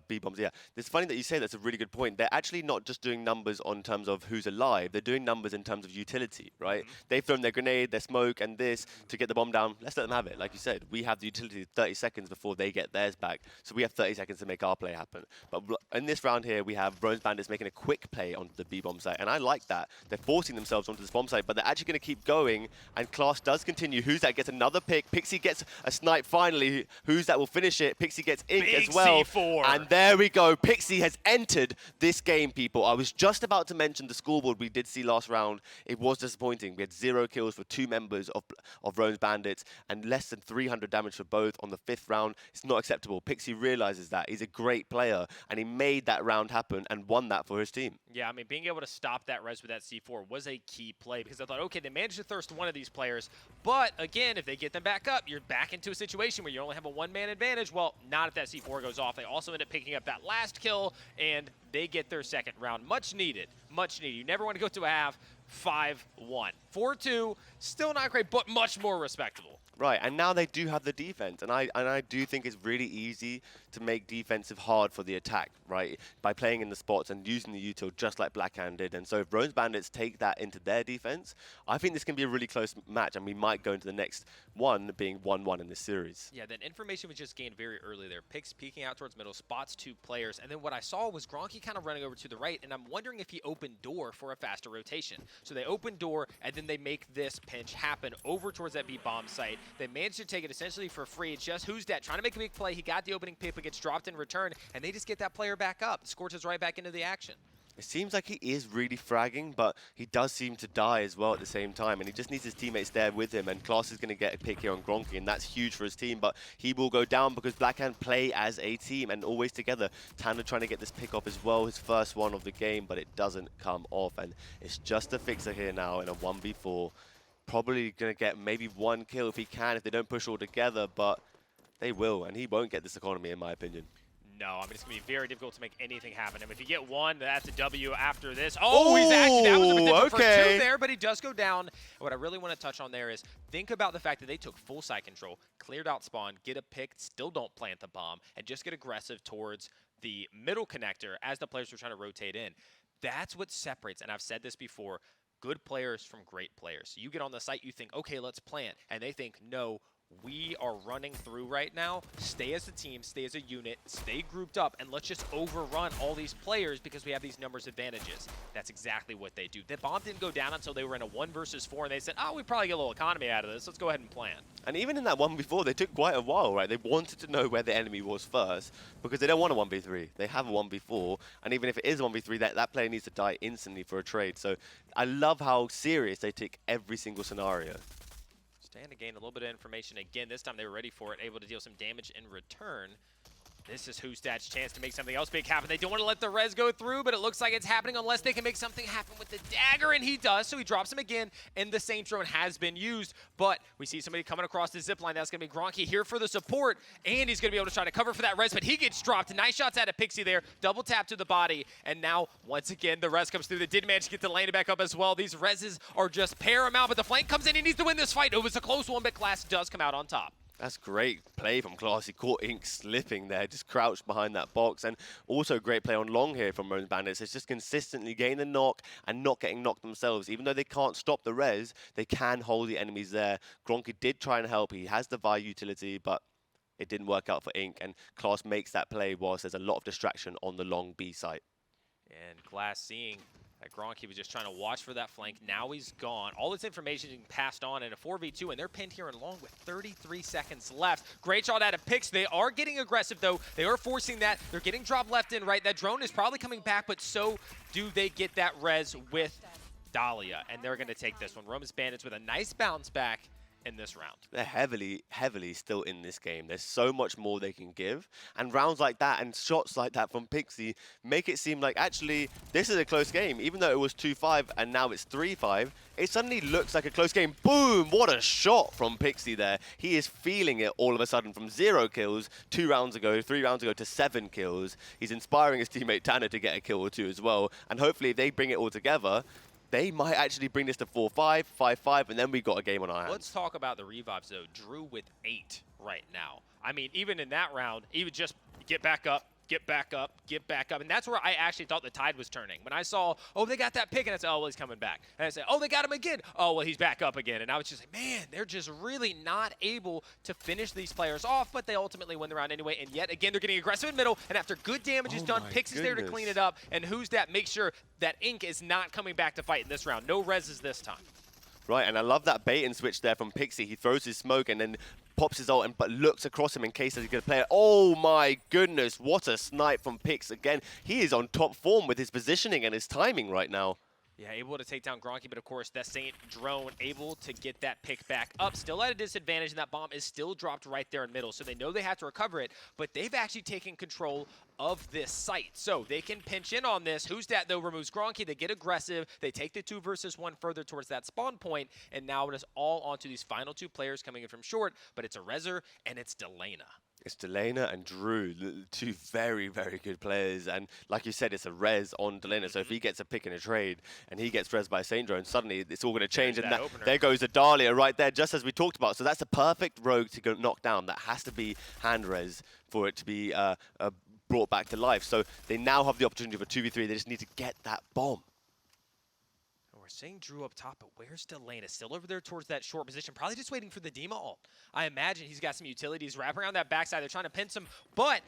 B-bombs, yeah. It's funny that you say that's a really good point. They're actually not just doing numbers on terms of who's alive, they're doing numbers in terms of utility, right? They've thrown their grenade, their smoke, and this to get the bomb down. Let's let them have it. Like you said, we have the utility 30 seconds before they get theirs back, so we have 30 seconds to make our play happen. But in this round here, we have Rome's Bandits making a quick play onto the B-bomb site, and I like that. They're forcing themselves onto this bomb site, but they're actually going to keep going, and Class does continue. Who's that gets another pick. Pixie gets a snipe finally. Who's that will finish it. Pixie gets Ink as well. C4. And there we go. Pixie has entered this game, people. I was just about to mention the scoreboard we did see last round. It was disappointing. We had 0 kills for 2 members of Rome's Bandits and less than 300 damage for both on the 5th round. It's not acceptable. Pixie realizes that. He's a great player, and he made that round happen and won that for his team. Yeah, I mean, being able to stop that res with that C4 was a key play, because I thought, okay, they managed to thirst one of these players, but again, if they get them back up, you're back into a situation where you only have a 1-man advantage. Well, not if that C4 goes off. They also end up picking up that last kill, and they get their 2nd round. Much needed. Much needed. You never want to go to a half 5-1. 4-2, still not great, but much more respectable. Right, and now they do have the defense, and I do think it's really easy to make defensive hard for the attack, right? By playing in the spots and using the util just like Blackhand did. And so if Rome's Bandits take that into their defense, I think this can be a really close match, and we might go into the next one being 1-1 in this series. Yeah, that information was just gained very early there. Picks peeking out towards middle, spots 2 players, and then what I saw was Gronky kind of running over to the right, and I'm wondering if he opened door for a faster rotation. So they open door, and then they make this pinch happen over towards that B-bomb site. They managed to take it essentially for free. It's just who's that trying to make a big play. He got the opening pick, but gets dropped in return, and they just get that player back up. The Scorch is right back into the action. It seems like he is really fragging, but he does seem to die as well at the same time, and he just needs his teammates there with him, and Klaas is going to get a pick here on Gronky, and that's huge for his team, but he will go down because Blackhand play as a team and always together. Tanner trying to get this pick off as well, his first one of the game, but it doesn't come off, and it's just a fixer here now in a 1v4. Probably going to get maybe 1 kill if he can, if they don't push all together, but they will, and he won't get this economy in my opinion. No, I mean, it's going to be very difficult to make anything happen. I mean, if you get 1, that's a W after this. Oh, he's actually, that was a potential for 2 there, but he does go down. And what I really want to touch on there is think about the fact that they took full site control, cleared out spawn, get a pick, still don't plant the bomb, and just get aggressive towards the middle connector as the players were trying to rotate in. That's what separates, and I've said this before, good players from great players. So you get on the site, you think, okay, let's plant, and they think, no, we are running through right now. Stay as a team, stay as a unit, stay grouped up, and let's just overrun all these players because we have these numbers advantages. That's exactly what they do. The bomb didn't go down until they were in a 1 versus 4, and they said, oh, we probably get a little economy out of this. Let's go ahead and plant. And even in that 1v4, they took quite a while, right? They wanted to know where the enemy was first because they don't want a 1v3. They have a 1v4, and even if it is a 1v3, that player needs to die instantly for a trade. So I love how serious they take every single scenario. Stand to gain a little bit of information again. This time they were ready for it, able to deal some damage in return. This is Hustad's chance to make something else big happen. They don't want to let the res go through, but it looks like it's happening unless they can make something happen with the dagger, and he does. So he drops him again, and the Saint drone has been used. But we see somebody coming across the zipline. That's going to be Gronky here for the support, and he's going to be able to try to cover for that res, but he gets dropped. Nice shots out of Pixie there. Double tap to the body, and now, once again, the res comes through. They did manage to get the lane back up as well. These reses are just paramount, but the flank comes in. He needs to win this fight. It was a close one, but Class does come out on top. That's great play from Klaas. He caught Ink slipping there, just crouched behind that box. And also great play on long here from Rome's Bandits. It's just consistently getting the knock and not getting knocked themselves. Even though they can't stop the res, they can hold the enemies there. Gronky did try and help. He has the Vi utility, but it didn't work out for Ink. And Klaas makes that play whilst there's a lot of distraction on the long B site. And Glass seeing that Gronky was just trying to watch for that flank. Now he's gone. All this information is passed on in a 4v2, and they're pinned here in long with 33 seconds left. Great shot out of Pix. They are getting aggressive, though. They are forcing that. They're getting dropped left and right. That drone is probably coming back, but so do they get that res with Dahlia, and they're going to take this one. Rome's Bandits with a nice bounce back, in this round. They're heavily still in this game. There's so much more they can give. And rounds like that and shots like that from Pixie make it seem like actually this is a close game. Even though it was 2-5 and now it's 3-5, it suddenly looks like a close game. Boom! What a shot from Pixie there. He is feeling it all of a sudden from 0 kills 2 rounds ago, 3 rounds ago to 7 kills. He's inspiring his teammate Tanner to get a kill or 2 as well. And hopefully if they bring it all together, they might actually bring this to 4-5, 5-5, and then we got a game on our hands. Let's talk about the revives, though. Drew with 8 right now. I mean, even in that round, even just get back up, get back up, get back up. And that's where I actually thought the tide was turning. When I saw, oh, they got that pick, and I said, oh, well, he's coming back. And I said, oh, they got him again. Oh, well, he's back up again. And I was just like, man, they're just really not able to finish these players off, but they ultimately win the round anyway. And yet again, they're getting aggressive in middle. And after good damage is done, Pixie's there to clean it up. And who's that? Make sure that Ink is not coming back to fight in this round. No reses this time. Right, and I love that bait and switch there from Pixie. He throws his smoke and then pops his ult, but looks across him in case he's going to play it. Oh my goodness, what a snipe from Pix. Again, he is on top form with his positioning and his timing right now. Yeah, able to take down Gronky, but of course, that Saint drone able to get that pick back up. Still at a disadvantage, and that bomb is still dropped right there in middle. So they know they have to recover it, but they've actually taken control of this site. So they can pinch in on this. Who's that, though, removes Gronky. They get aggressive. They take the 2 versus 1 further towards that spawn point, and now it is all onto these final 2 players coming in from short, but it's a Reser and it's Delana. It's Delana and Drew, 2 very, very good players. And like you said, it's a res on Delana. So if he gets a pick in a trade and he gets res by Saint Drone, suddenly it's all going to change. And there goes a Dahlia right there, just as we talked about. So that's a perfect rogue to go knock down. That has to be hand res for it to be brought back to life. So they now have the opportunity for 2v3. They just need to get that bomb. We're seeing Drew up top, but where's Delana? Still over there towards that short position, probably just waiting for the Dima ult. I imagine he's got some utilities wrapping around that backside. They're trying to pin some, but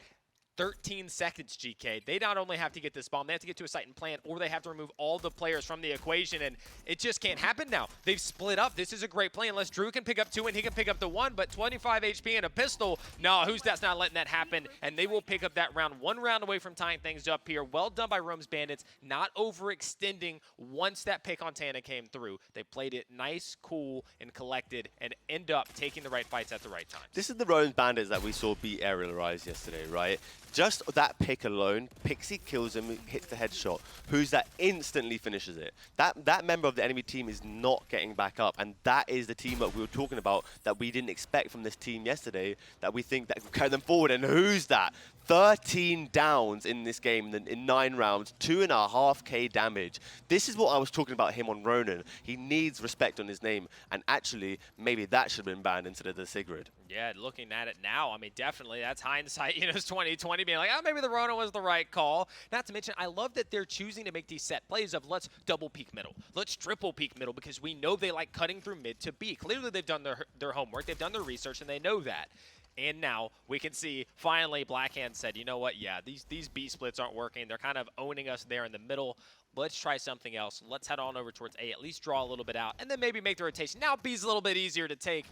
13 seconds, GK. They not only have to get this bomb, they have to get to a site and plant, or they have to remove all the players from the equation, and it just can't happen now. They've split up. This is a great play unless Drew can pick up 2 and he can pick up the 1, but 25 HP and a pistol. No, who's that's not letting that happen, and they will pick up that round. 1 round away from tying things up here. Well done by Rome's Bandits, not overextending once that pick on Tana came through. They played it nice, cool, and collected, and end up taking the right fights at the right time. This is the Rome's Bandits that we saw beat Aerial Rise yesterday, right? Just that pick alone, Pixie kills him, hits the headshot. Who's that instantly finishes it. That member of the enemy team is not getting back up, and that is the teamwork we were talking about that we didn't expect from this team yesterday, that we think that can carry them forward. And who's that? 13 downs in this game in 9 rounds, 2.5k damage. This is what I was talking about him on Ronan. He needs respect on his name, and actually, maybe that should have been banned instead of the Sigrid. Yeah, looking at it now, I mean, definitely, that's hindsight, you know, it's 2020 being like, oh, maybe the Ronan was the right call. Not to mention, I love that they're choosing to make these set plays of let's double peek middle, let's triple peek middle, because we know they like cutting through mid to B. Clearly, they've done their homework, they've done their research, and they know that. And now we can see, finally, Blackhand said, you know what, yeah, these B splits aren't working. They're kind of owning us there in the middle. Let's try something else. Let's head on over towards A, at least draw a little bit out, and then maybe make the rotation. Now B's a little bit easier to take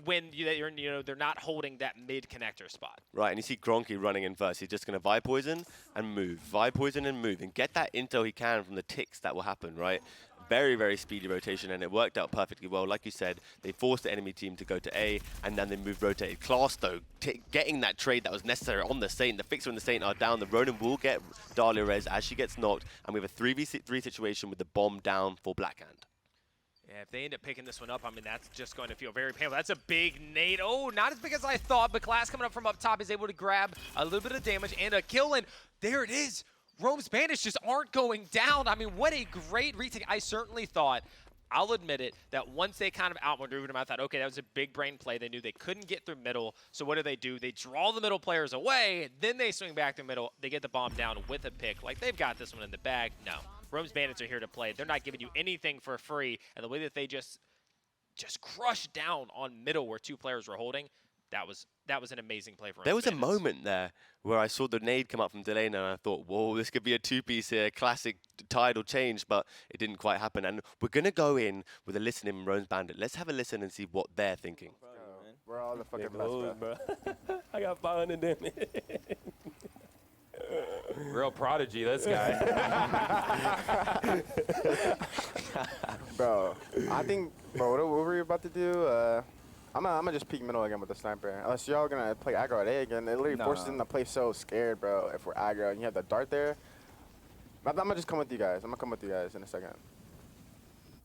when they're not holding that mid connector spot. Right, and you see Gronky running in first. He's just going to Vibe Poison and move, Vibe Poison and move, and get that intel he can from the ticks that will happen, right? Very, very speedy rotation, and it worked out perfectly well. Like you said, they forced the enemy team to go to A, and then they moved rotated. Class, though, getting that trade that was necessary on the Saint. The Fixer and the Saint are down. The Ronin will get Dahlia res as she gets knocked, and we have a 3v3 situation with the bomb down for Blackhand. Yeah, if they end up picking this one up, I mean, that's just going to feel very painful. That's a big nade. Oh, not as big as I thought, but Class coming up from up top is able to grab a little bit of damage and a kill, and there it is. Rome's Bandits just aren't going down. I mean, what a great retake. I certainly thought, I'll admit it, that once they kind of outmaneuvered him, I thought, okay, that was a big brain play. They knew they couldn't get through middle, so what do? They draw the middle players away, then they swing back through middle. They get the bomb down with a pick. Like, they've got this one in the bag. No. Rome's Bandits are here to play. They're not giving you anything for free, and the way that they just crushed down on middle where 2 players were holding, that was an amazing play for Rome's There was a Bandits. moment there where I saw the nade come up from Delana, and I thought, whoa, this could be a 2-piece here, classic tidal change, but it didn't quite happen. And we're going to go in with a listen in Rome's Bandit. Let's have a listen and see what they're thinking. We're all the fucking best, bro. I got 500 damage. Real prodigy, this guy. Bro, I think, bro, what were we about to do? I'm gonna just peek middle again with the sniper. Unless y'all gonna play aggro at A again. It literally forces them to play so scared, bro. If we're aggro and you have the dart there. I'm gonna just come with you guys. I'm gonna come with you guys in a second.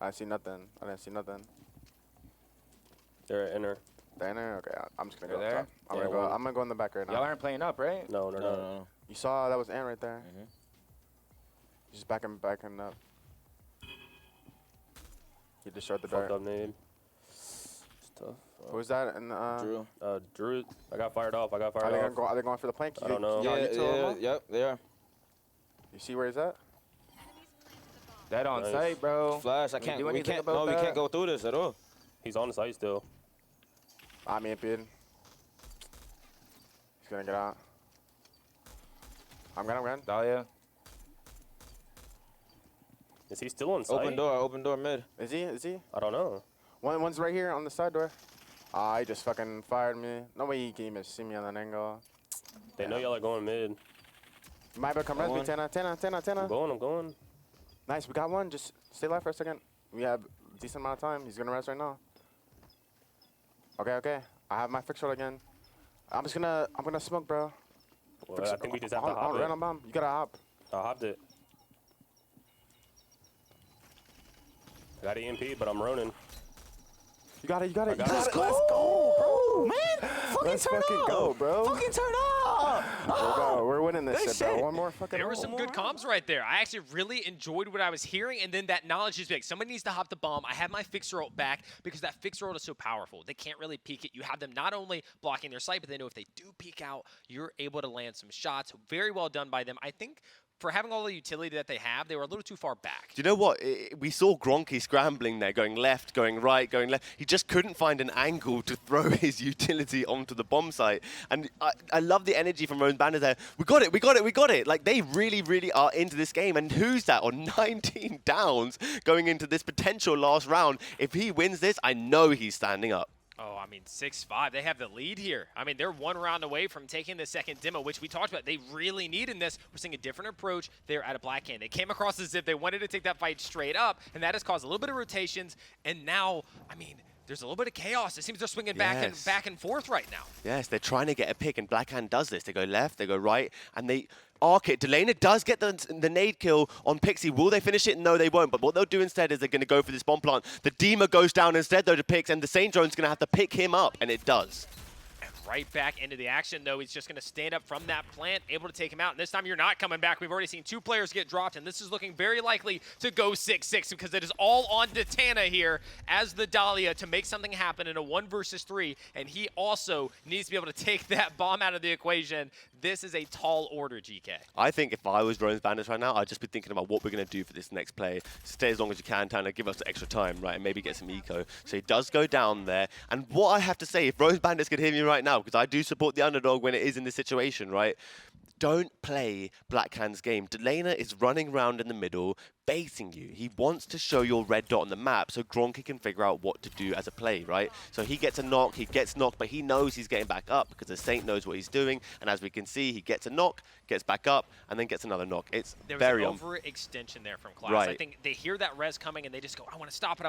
I see nothing. I didn't see nothing. They're inner. The inner? Okay, I'm just gonna go there? up top. I'm gonna go in the back right now. Y'all aren't playing up, right? No. You saw that was Ant right there. Just backing up. He just shot the dart. Fucked up nade. It's tough. Who was that? And Drew. Drew. I got fired off. Are they going for the plank? I don't know. Yep, they are. You see where he's at? That on site, bro. Flash, we can't go through this at all. He's on the site still. I'm impeded. He's gonna get out. I'm gonna. Oh, yeah. Is he still on site? Open door mid. Is he? I don't know. One's right here on the side door. Ah, he just fucking fired me. No way he can even see me on that angle. They know y'all are going mid. Might be come res me, Tana. I'm going. Nice, we got one. Just stay alive for a second. We have a decent amount of time. He's gonna res right now. Okay. I have my fix roll again. I'm gonna smoke, bro. Well, I think we just have to hop it. Random bomb. You gotta hop. I hopped it. I got EMP, but I'm running. You got it. Let's go, bro. Man, Let's fucking go, bro. Fucking turn up. We're winning this shit, bro. One more fucking. There were some good comms right there. I actually really enjoyed what I was hearing, and then that knowledge is big. Somebody needs to hop the bomb. I have my fixer ult back because that fixer ult is so powerful. They can't really peek it. You have them not only blocking their sight, but they know if they do peek out, you're able to land some shots. Very well done by them. I think for having all the utility that they have, they were a little too far back. Do you know what? We saw Gronky scrambling there, going left, going right, going left. He just couldn't find an angle to throw his utility onto the bomb site. And I love the energy from Rome's Bandits there. We got it. Like, they really, really are into this game. And who's that on 19 downs going into this potential last round? If he wins this, I know he's standing up. Oh, I mean, 6-5. They have the lead here. I mean, they're one round away from taking the second demo, which we talked about. They really need in this. We're seeing a different approach there at a Blackhand. They came across as if they wanted to take that fight straight up, and that has caused a little bit of rotations. And now, I mean, there's a little bit of chaos. It seems they're swinging back and forth right now. Yes, they're trying to get a pick, and Blackhand does this. They go left, they go right, and they arc it. Delana does get the nade kill on Pixie. Will they finish it? No, they won't. But what they'll do instead is they're going to go for this bomb plant. The Dema goes down instead, though, to Pix, and the Saint Drone's going to have to pick him up, and it does. Right back into the action, though. He's just going to stand up from that plant, able to take him out. And this time, you're not coming back. We've already seen 2 players get dropped, and this is looking very likely to go 6-6 because it is all on Tana here as the Dahlia to make something happen in a 1 versus 3, and he also needs to be able to take that bomb out of the equation. This is a tall order, GK. I think if I was Rome's Bandits right now, I'd just be thinking about what we're going to do for this next play. Stay as long as you can, Tana, give us extra time, right, and maybe get some eco. So he does go down there, and what I have to say, if Rome's Bandits could hear me right now, because I do support the underdog when it is in this situation, right? Don't play Blackhand's game. Delana is running around in the middle, baiting you. He wants to show your red dot on the map so Gronky can figure out what to do as a play, right? So he gets a knock, he gets knocked, but he knows he's getting back up because the Saint knows what he's doing. And as we can see, he gets a knock, gets back up, and then gets another knock. It's there was very an overextension there from Class. Right. I think they hear that res coming and they just go, I want to stop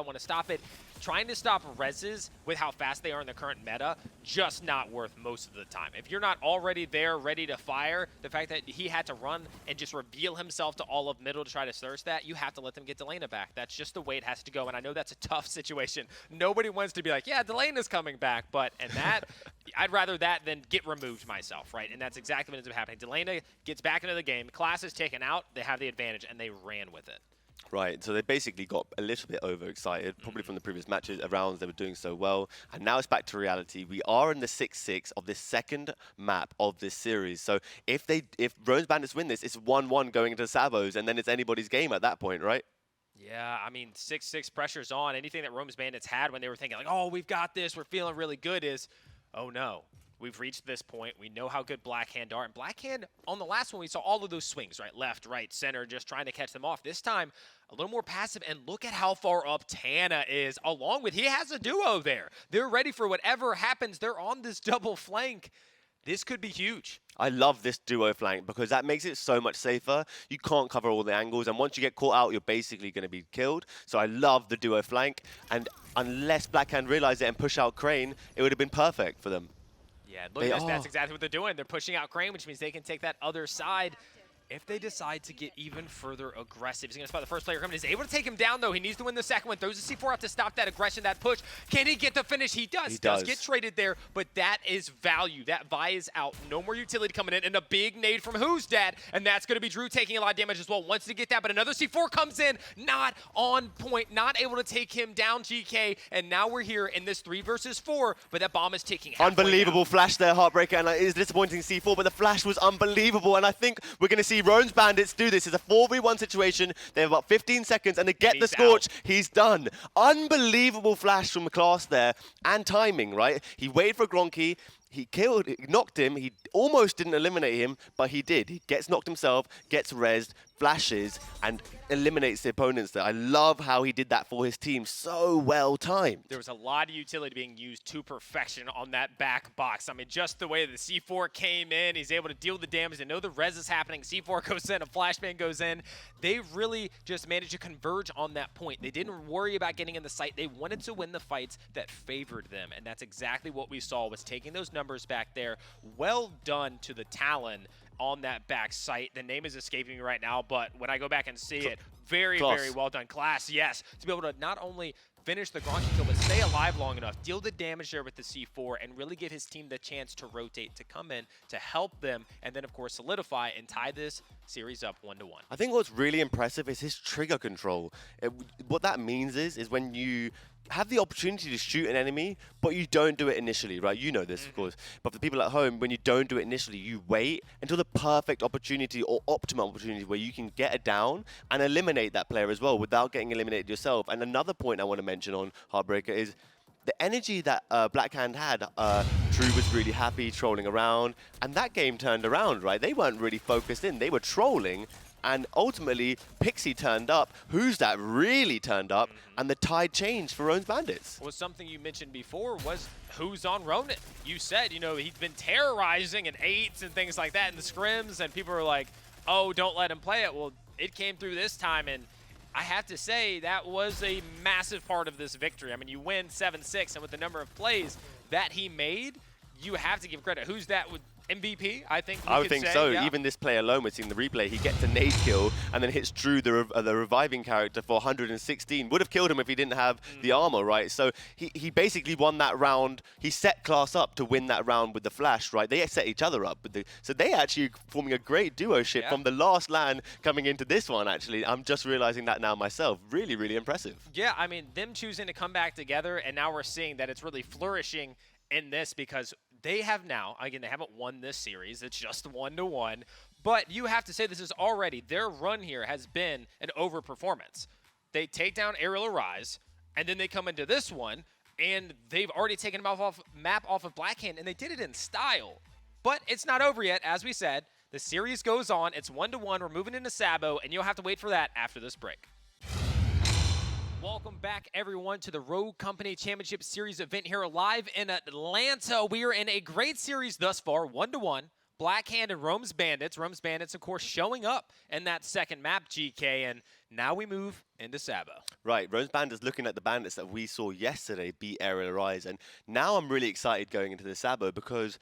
it. Trying to stop reses with how fast they are in the current meta, just not worth most of the time. If you're not already there, ready to fire, the fact that he had to run and just reveal himself to all of middle to try to search that, you have to let them get Delana back. That's just the way it has to go, and I know that's a tough situation. Nobody wants to be like, yeah, Delana's coming back, but and that, I'd rather that than get removed myself, right? And that's exactly what ends up happening. Delana gets back into the game, Class is taken out, they have the advantage, and they ran with it. Right, so they basically got a little bit overexcited, probably from the previous matches, rounds they were doing so well, and now it's back to reality. We are in the 6-6 of this second map of this series, so if Rome's Bandits win this, it's 1-1 going into Sabos, and then it's anybody's game at that point, right? Yeah, I mean, 6-6 pressure's on. Anything that Rome's Bandits had when they were thinking like, oh, we've got this, we're feeling really good is, oh no. We've reached this point. We know how good Blackhand are. And Blackhand, on the last one, we saw all of those swings, right? Left, right, center, just trying to catch them off. This time, a little more passive. And look at how far up Tana is, along with, he has a duo there. They're ready for whatever happens. They're on this double flank. this could be huge. I love this duo flank because that makes it so much safer. You can't cover all the angles, and once you get caught out, you're basically going to be killed. So I love the duo flank, and unless Blackhand realized it and push out Crane, it would have been perfect for them. Yeah, look at this. That's exactly what they're doing. They're pushing out Crane, which means they can take that other side. If they decide to get even further aggressive, he's going to spot the first player coming. He's able to take him down, though. He needs to win the second one. Throws the C4 out to stop that aggression, that push. Can he get the finish? He does. He does get traded there, but that is value. That Vi is out. No more utility coming in. And a big nade from Who's Dad, and that's going to be Drew taking a lot of damage as well. Wants to get that, but another C4 comes in. Not on point. Not able to take him down, GK. And now we're here in this 3 versus 4, but that bomb is ticking halfway Unbelievable down. flash there, Heartbreaker, and it is disappointing C4, but the flash was unbelievable, and I think we're going to see Rone's Bandits do this. It's a 4v1 situation. They have about 15 seconds, and they get the Scorch. He's done. Unbelievable flash from the class there, and timing, right? He waited for Gronky. He knocked him. He almost didn't eliminate him, but he did. He gets knocked himself, gets rezzed, flashes, and eliminates the opponents there. I love how he did that for his team. So well timed. There was a lot of utility being used to perfection on that back box. I mean, just the way the C4 came in, he's able to deal the damage. They know the res is happening. C4 goes in, a flashbang goes in. They really just managed to converge on that point. They didn't worry about getting in the sight. They wanted to win the fights that favored them, and that's exactly what we saw, was taking those numbers back there. Well done to the Talon on that back site. The name is escaping me right now, but when I go back and see it, very, very well done. Class, yes. To be able to not only finish the Gronky kill, but stay alive long enough, deal the damage there with the C4, and really give his team the chance to rotate, to come in, to help them, and then, of course, solidify and tie this series up 1-1. I think what's really impressive is his trigger control. What that means is when you have the opportunity to shoot an enemy, but you don't do it initially, right? You know this, of course. But for the people at home, when you don't do it initially, you wait until the perfect opportunity or optimal opportunity where you can get it down and eliminate that player as well without getting eliminated yourself. And another point I want to mention on Heartbreaker is the energy that Blackhand had. Drew was really happy trolling around, and that game turned around, right? They weren't really focused in. They were trolling. And ultimately, Pixie turned up. Who's That really turned up, and the tide changed for Rone's Bandits. Well, something you mentioned before was who's on Ronan. You said, you know, he'd been terrorizing in 8s and things like that in the scrims, and people were like, oh, don't let him play it. Well, it came through this time, and I have to say that was a massive part of this victory. I mean, you win 7-6, and with the number of plays that he made, you have to give credit. Who's That with MVP, I think I would think so. Yeah. Even this play alone, we're seeing the replay. He gets a nade kill and then hits Drew, the reviving character, for 116. Would have killed him if he didn't have the armor, right? So he basically won that round. He set class up to win that round with the flash, right? They set each other up. So they actually forming a great duo ship from the last LAN coming into this one, actually. I'm just realizing that now myself. Really, really impressive. Yeah, I mean, them choosing to come back together, and now we're seeing that it's really flourishing in this because they have now, again, they haven't won this series. It's just 1-1. But you have to say this is already, their run here has been an overperformance. They take down Aerial Arise, and then they come into this one, and they've already taken him off map off of Blackhand, and they did it in style. But it's not over yet, as we said. The series goes on. It's 1-1. We're moving into Sabo, and you'll have to wait for that after this break. Welcome back, everyone, to the Rogue Company Championship Series event here live in Atlanta. We are in a great series thus far, 1-1. Blackhand and Rome's Bandits. Rome's Bandits, of course, showing up in that second map, GK, and now we move into Sabo. Right, Rome's Bandits looking at the Bandits that we saw yesterday beat Aerial Arise, and now I'm really excited going into the Sabo because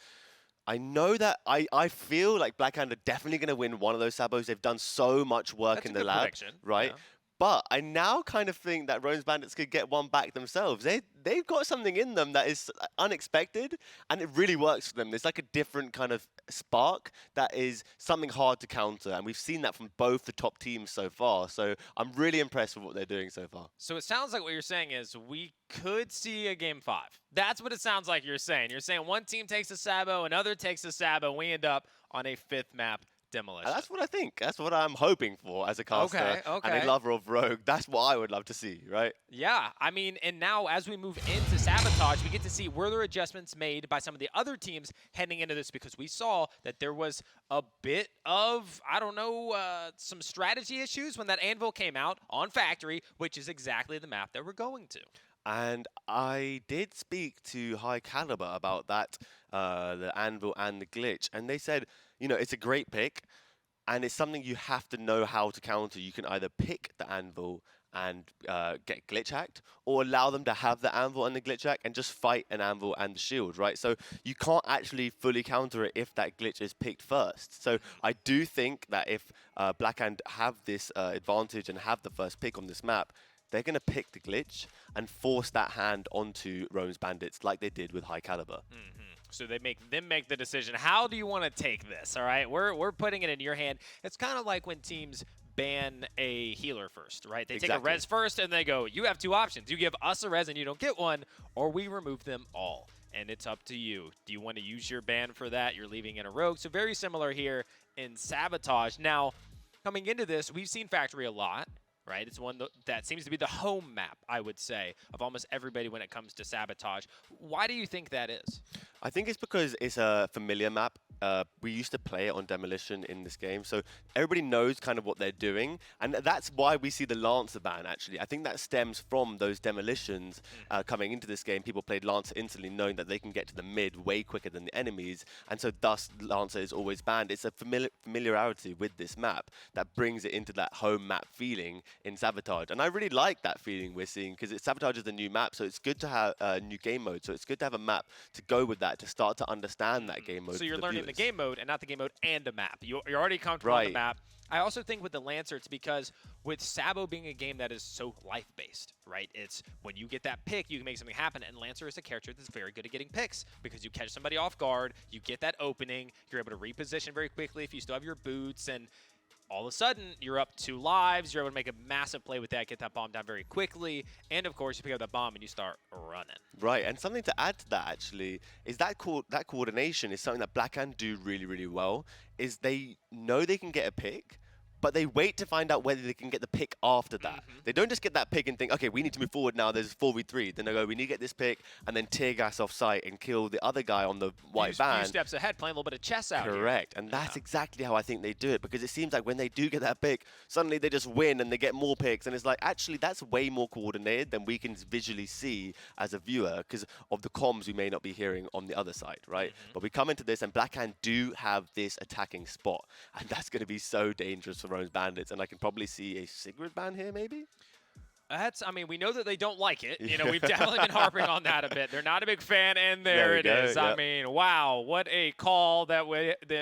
I know that I feel like Blackhand are definitely going to win one of those Sabos. They've done so much work in the lab, right? Yeah. But I now kind of think that Rome's Bandits could get one back themselves. They've got something in them that is unexpected, and it really works for them. There's like a different kind of spark that is something hard to counter, and we've seen that from both the top teams so far. So I'm really impressed with what they're doing so far. So it sounds like what you're saying is we could see a Game 5. That's what it sounds like you're saying. You're saying one team takes a Sabo, another takes a Sabo, and we end up on a 5th map. Demolition. That's what I think. That's what I'm hoping for as a caster and a lover of Rogue. That's what I would love to see, right? Yeah, I mean, and now as we move into Sabotage, we get to see were there adjustments made by some of the other teams heading into this, because we saw that there was a bit of, I don't know, some strategy issues when that Anvil came out on Factory, which is exactly the map that we're going to. And I did speak to High Caliber about that, the Anvil and the glitch, and they said, you know, it's a great pick, and it's something you have to know how to counter. You can either pick the Anvil and get glitch hacked, or allow them to have the Anvil and the glitch hack and just fight an Anvil and the shield, right? So you can't actually fully counter it if that glitch is picked first. So I do think that if Blackhand have this advantage and have the first pick on this map, they're going to pick the glitch and force that hand onto Rome's Bandits like they did with High Caliber. So they make them make the decision. How do you want to take this? All right, we're putting it in your hand. It's kind of like when teams ban a healer first, right? They take a res first and they go, you have two options. You give us a res and you don't get one, or we remove them all. And it's up to you. Do you want to use your ban for that? You're leaving in a rogue. So very similar here in Sabotage. Now, coming into this, we've seen Factory a lot. Right, it's one that seems to be the home map, I would say, of almost everybody when it comes to Sabotage. Why do you think that is? I think it's because it's a familiar map. We used to play it on Demolition in this game, so everybody knows kind of what they're doing, and that's why we see the Lancer ban, actually. I think that stems from those Demolitions coming into this game. People played Lancer instantly, knowing that they can get to the mid way quicker than the enemies, and so thus Lancer is always banned. It's a familiarity with this map that brings it into that home map feeling in Sabotage, and I really like that feeling we're seeing, because Sabotage is the new map, so it's good to have a new game mode, so it's good to have a map to go with that, to start to understand that game mode. So you're learning the game mode and not the game mode and a map. You're already comfortable on the map. I also think with the Lancer, it's because with Sabo being a game that is so life-based, right? It's when you get that pick, you can make something happen, and Lancer is a character that's very good at getting picks because you catch somebody off guard, you get that opening, you're able to reposition very quickly if you still have your boots, and all of a sudden, you're up 2 lives. You're able to make a massive play with that, get that bomb down very quickly. And, of course, you pick up that bomb and you start running. Right, and something to add to that, actually, is that coordination is something that Blackhand do really, really well, is they know they can get a pick, but they wait to find out whether they can get the pick after that. They don't just get that pick and think, okay, we need to move forward now, there's 4v3. Then they go, we need to get this pick, and then tear gas off site and kill the other guy on the white van. Few steps ahead, playing a little bit of chess out Correct, and that's exactly how I think they do it, because it seems like when they do get that pick, suddenly they just win and they get more picks, and it's like, actually, that's way more coordinated than we can visually see as a viewer, because of the comms we may not be hearing on the other side, right? But we come into this, and Blackhand do have this attacking spot, and that's going to be so dangerous for Rome's Bandits, and I can probably see a Sigrid ban here, maybe? I mean, we know that they don't like it. You know, we've definitely been harping on that a bit. They're not a big fan, and there it is. Yep. I mean, wow, what a call that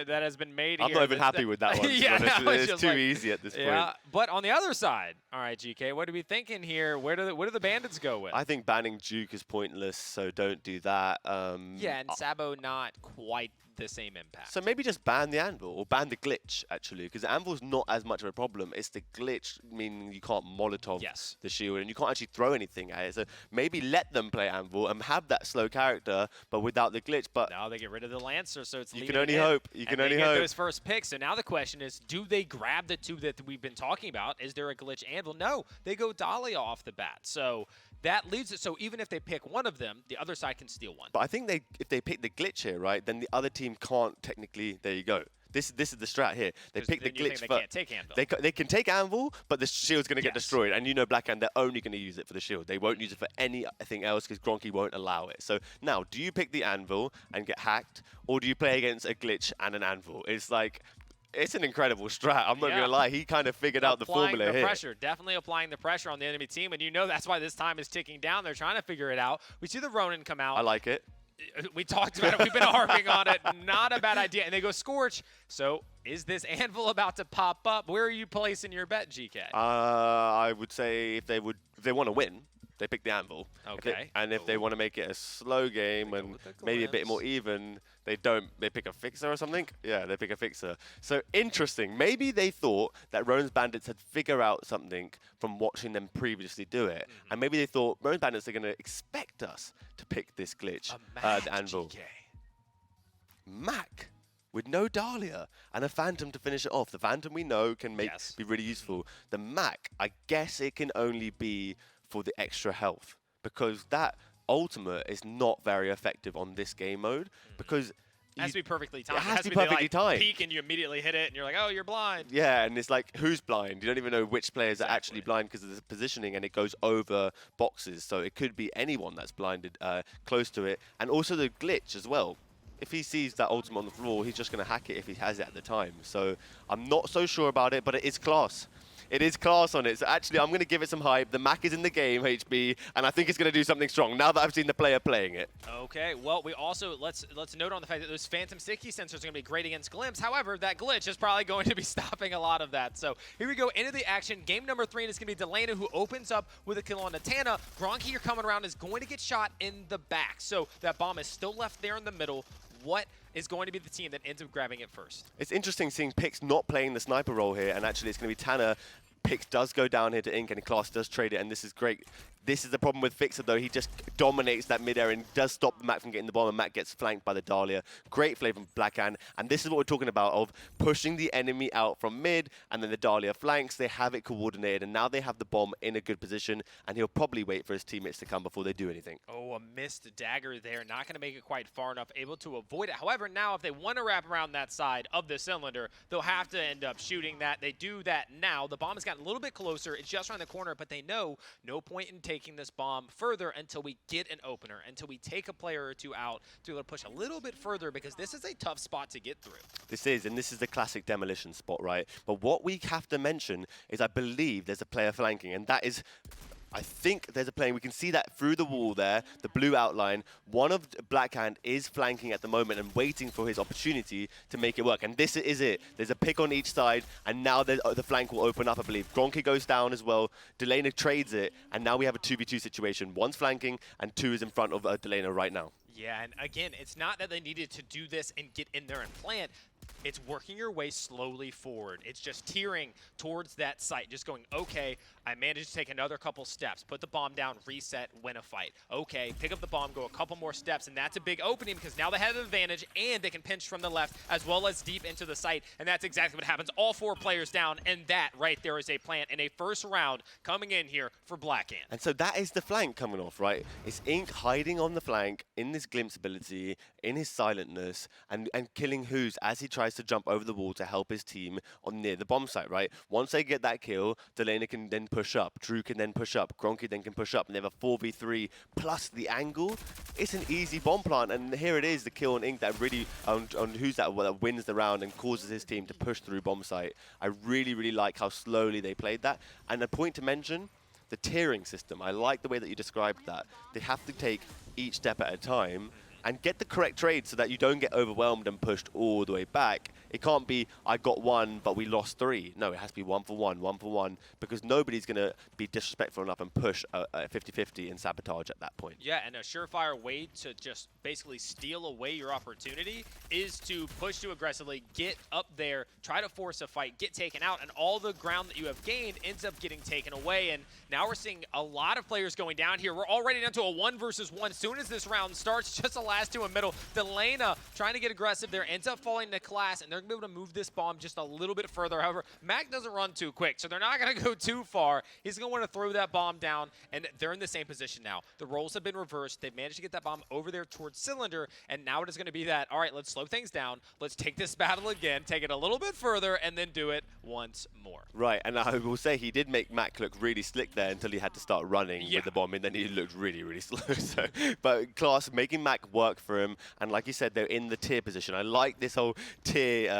has been made here. I'm not even happy with that one. It's too easy at this point. Yeah, but on the other side, all right, GK, what are we thinking here? Where do the Bandits go with? I think banning Duke is pointless, so don't do that. Yeah, and Sabo not quite the same impact. So maybe just ban the Anvil, or ban the glitch, actually, because the Anvil's not as much of a problem. It's the glitch, meaning you can't Molotov the shield, and you can't actually throw anything at it. So maybe let them play Anvil and have that slow character, but without the glitch. But now they get rid of the Lancer, so it's you can only hope. You can only hope. Those first picks. So now the question is, do they grab the 2 that we've been talking about? Is there a glitch Anvil? No, they go Dahlia off the bat. So that leaves it. So even if they pick one of them, the other side can steal one. But I think if they pick the glitch here, right, then the other team can't technically. There you go. This is the strat here. They pick the glitch first. They can't take Anvil. They can take Anvil, but the shield's going to get destroyed. And you know Blackhand, they're only going to use it for the shield. They won't use it for anything else because Gronky won't allow it. So now, do you pick the Anvil and get hacked, or do you play against a glitch and an Anvil? It's like, it's an incredible strat. I'm not going to lie. He kind of figured out the formula here. Pressure, definitely applying the pressure on the enemy team. And you know that's why this time is ticking down. They're trying to figure it out. We see the Ronin come out. I like it. We talked about it. We've been harping on it. Not a bad idea. And they go Scorch. So is this Anvil about to pop up? Where are you placing your bet, GK? I would say if they want to win, they pick the Anvil. Okay. If they want to make it a slow game and maybe a bit more even, they don't. They pick a fixer or something. Yeah, they pick a fixer. So interesting. Maybe they thought that Rome's Bandits had figured out something from watching them previously do it, and maybe they thought Rome's Bandits are going to expect us to pick this glitch, the Anvil. GK. Mac with no Dahlia and a Phantom to finish it off. The Phantom we know can be really useful. The Mac, I guess it can only be for the extra health, because that ultimate is not very effective on this game mode, because It has to be perfectly timed. It has to be perfectly timed. Peek and you immediately hit it, and you're like, oh, you're blind. Yeah, and it's like, who's blind? You don't even know which players are actually blind because of the positioning, and it goes over boxes. So it could be anyone that's blinded close to it. And also the glitch as well. If he sees that ultimate on the floor, he's just going to hack it if he has it at the time. So I'm not so sure about it, but it is class. It is class on it. So actually, I'm going to give it some hype. The Mac is in the game, HB, and I think it's going to do something strong now that I've seen the player playing it. Okay, well, we also, let's note on the fact that those Phantom sticky sensors are going to be great against Glimpse. However, that glitch is probably going to be stopping a lot of that. So here we go into the action. Game number 3, and it's going to be Delana who opens up with a kill on Natana. Gronk here coming around is going to get shot in the back. So that bomb is still left there in the middle. What is going to be the team that ends up grabbing it first? It's interesting seeing Pix not playing the sniper role here, and actually it's going to be Tanner. Pix does go down here to Ink, and Class does trade it, and this is great. This is the problem with Fixer, though. He just dominates that mid-air and does stop Mac from getting the bomb, and Mac gets flanked by the Dahlia. Great play from Blackhand, and this is what we're talking about, of pushing the enemy out from mid, and then the Dahlia flanks. They have it coordinated, and now they have the bomb in a good position, and he'll probably wait for his teammates to come before they do anything. Oh, a missed dagger there. Not going to make it quite far enough, able to avoid it. However, now if they want to wrap around that side of the cylinder, they'll have to end up shooting that. They do that now. The bomb has gotten a little bit closer. It's just around the corner, but they know no point in taking this bomb further until we get an opener, until we take a player or two out to be able to push a little bit further, because this is a tough spot to get through. This is, and this is the classic demolition spot, right? But what we have to mention is I believe there's a player flanking, and that is... I think there's a player. We can see that through the wall there, the blue outline. One of Blackhand is flanking at the moment and waiting for his opportunity to make it work. And this is it. There's a pick on each side, and now the flank will open up, I believe. Gronky goes down as well. Delana trades it, and now we have a 2v2 situation. One's flanking, and 2 is in front of Delana right now. Yeah, and again, it's not that they needed to do this and get in there and plant. It's working your way slowly forward. It's just tearing towards that site, just going, okay, I managed to take another couple steps, put the bomb down, reset, win a fight. Okay, pick up the bomb, go a couple more steps, and that's a big opening because now they have an advantage and they can pinch from the left as well as deep into the site, and that's exactly what happens. All 4 players down, and that right there is a plant in a first round coming in here for Blackhand. And so that is the flank coming off, right? It's Ink hiding on the flank in this glimpse ability, in his silentness, and killing Who's as he tries to jump over the wall to help his team on near the bomb site, right? Once they get that kill, Delana can then push up, Drew can then push up, Gronky then can push up, and they have a 4v3 plus the angle. It's an easy bomb plant, and here it is, the kill on Ink that really, on Who's that wins the round and causes his team to push through bomb site. I really, really like how slowly they played that. And a point to mention, the tiering system. I like the way that you described that. They have to take each step at a time and get the correct trade so that you don't get overwhelmed and pushed all the way back. It can't be, I got 1, but we lost 3. No, it has to be 1 for 1, 1 for 1, because nobody's going to be disrespectful enough and push a 50-50 and sabotage at that point. Yeah, and a surefire way to just basically steal away your opportunity is to push too aggressively, get up there, try to force a fight, get taken out, and all the ground that you have gained ends up getting taken away. And now we're seeing a lot of players going down here. We're already down to a 1 versus 1. As soon as this round starts, just the last 2 in middle. Delana trying to get aggressive there, ends up falling to Class, and they're going to be able to move this bomb just a little bit further. However, Mac doesn't run too quick, so they're not going to go too far. He's going to want to throw that bomb down, and they're in the same position now. The roles have been reversed. They've managed to get that bomb over there towards Cylinder, and now it is going to be that, all right, let's slow things down. Let's take this battle again, take it a little bit further, and then do it once more. Right, and I will say he did make Mac look really slick there until he had to start running with the bomb, and then he looked really, really slow. So, but Class making Mac work for him, and like you said, they're in the tier position. I like this whole tier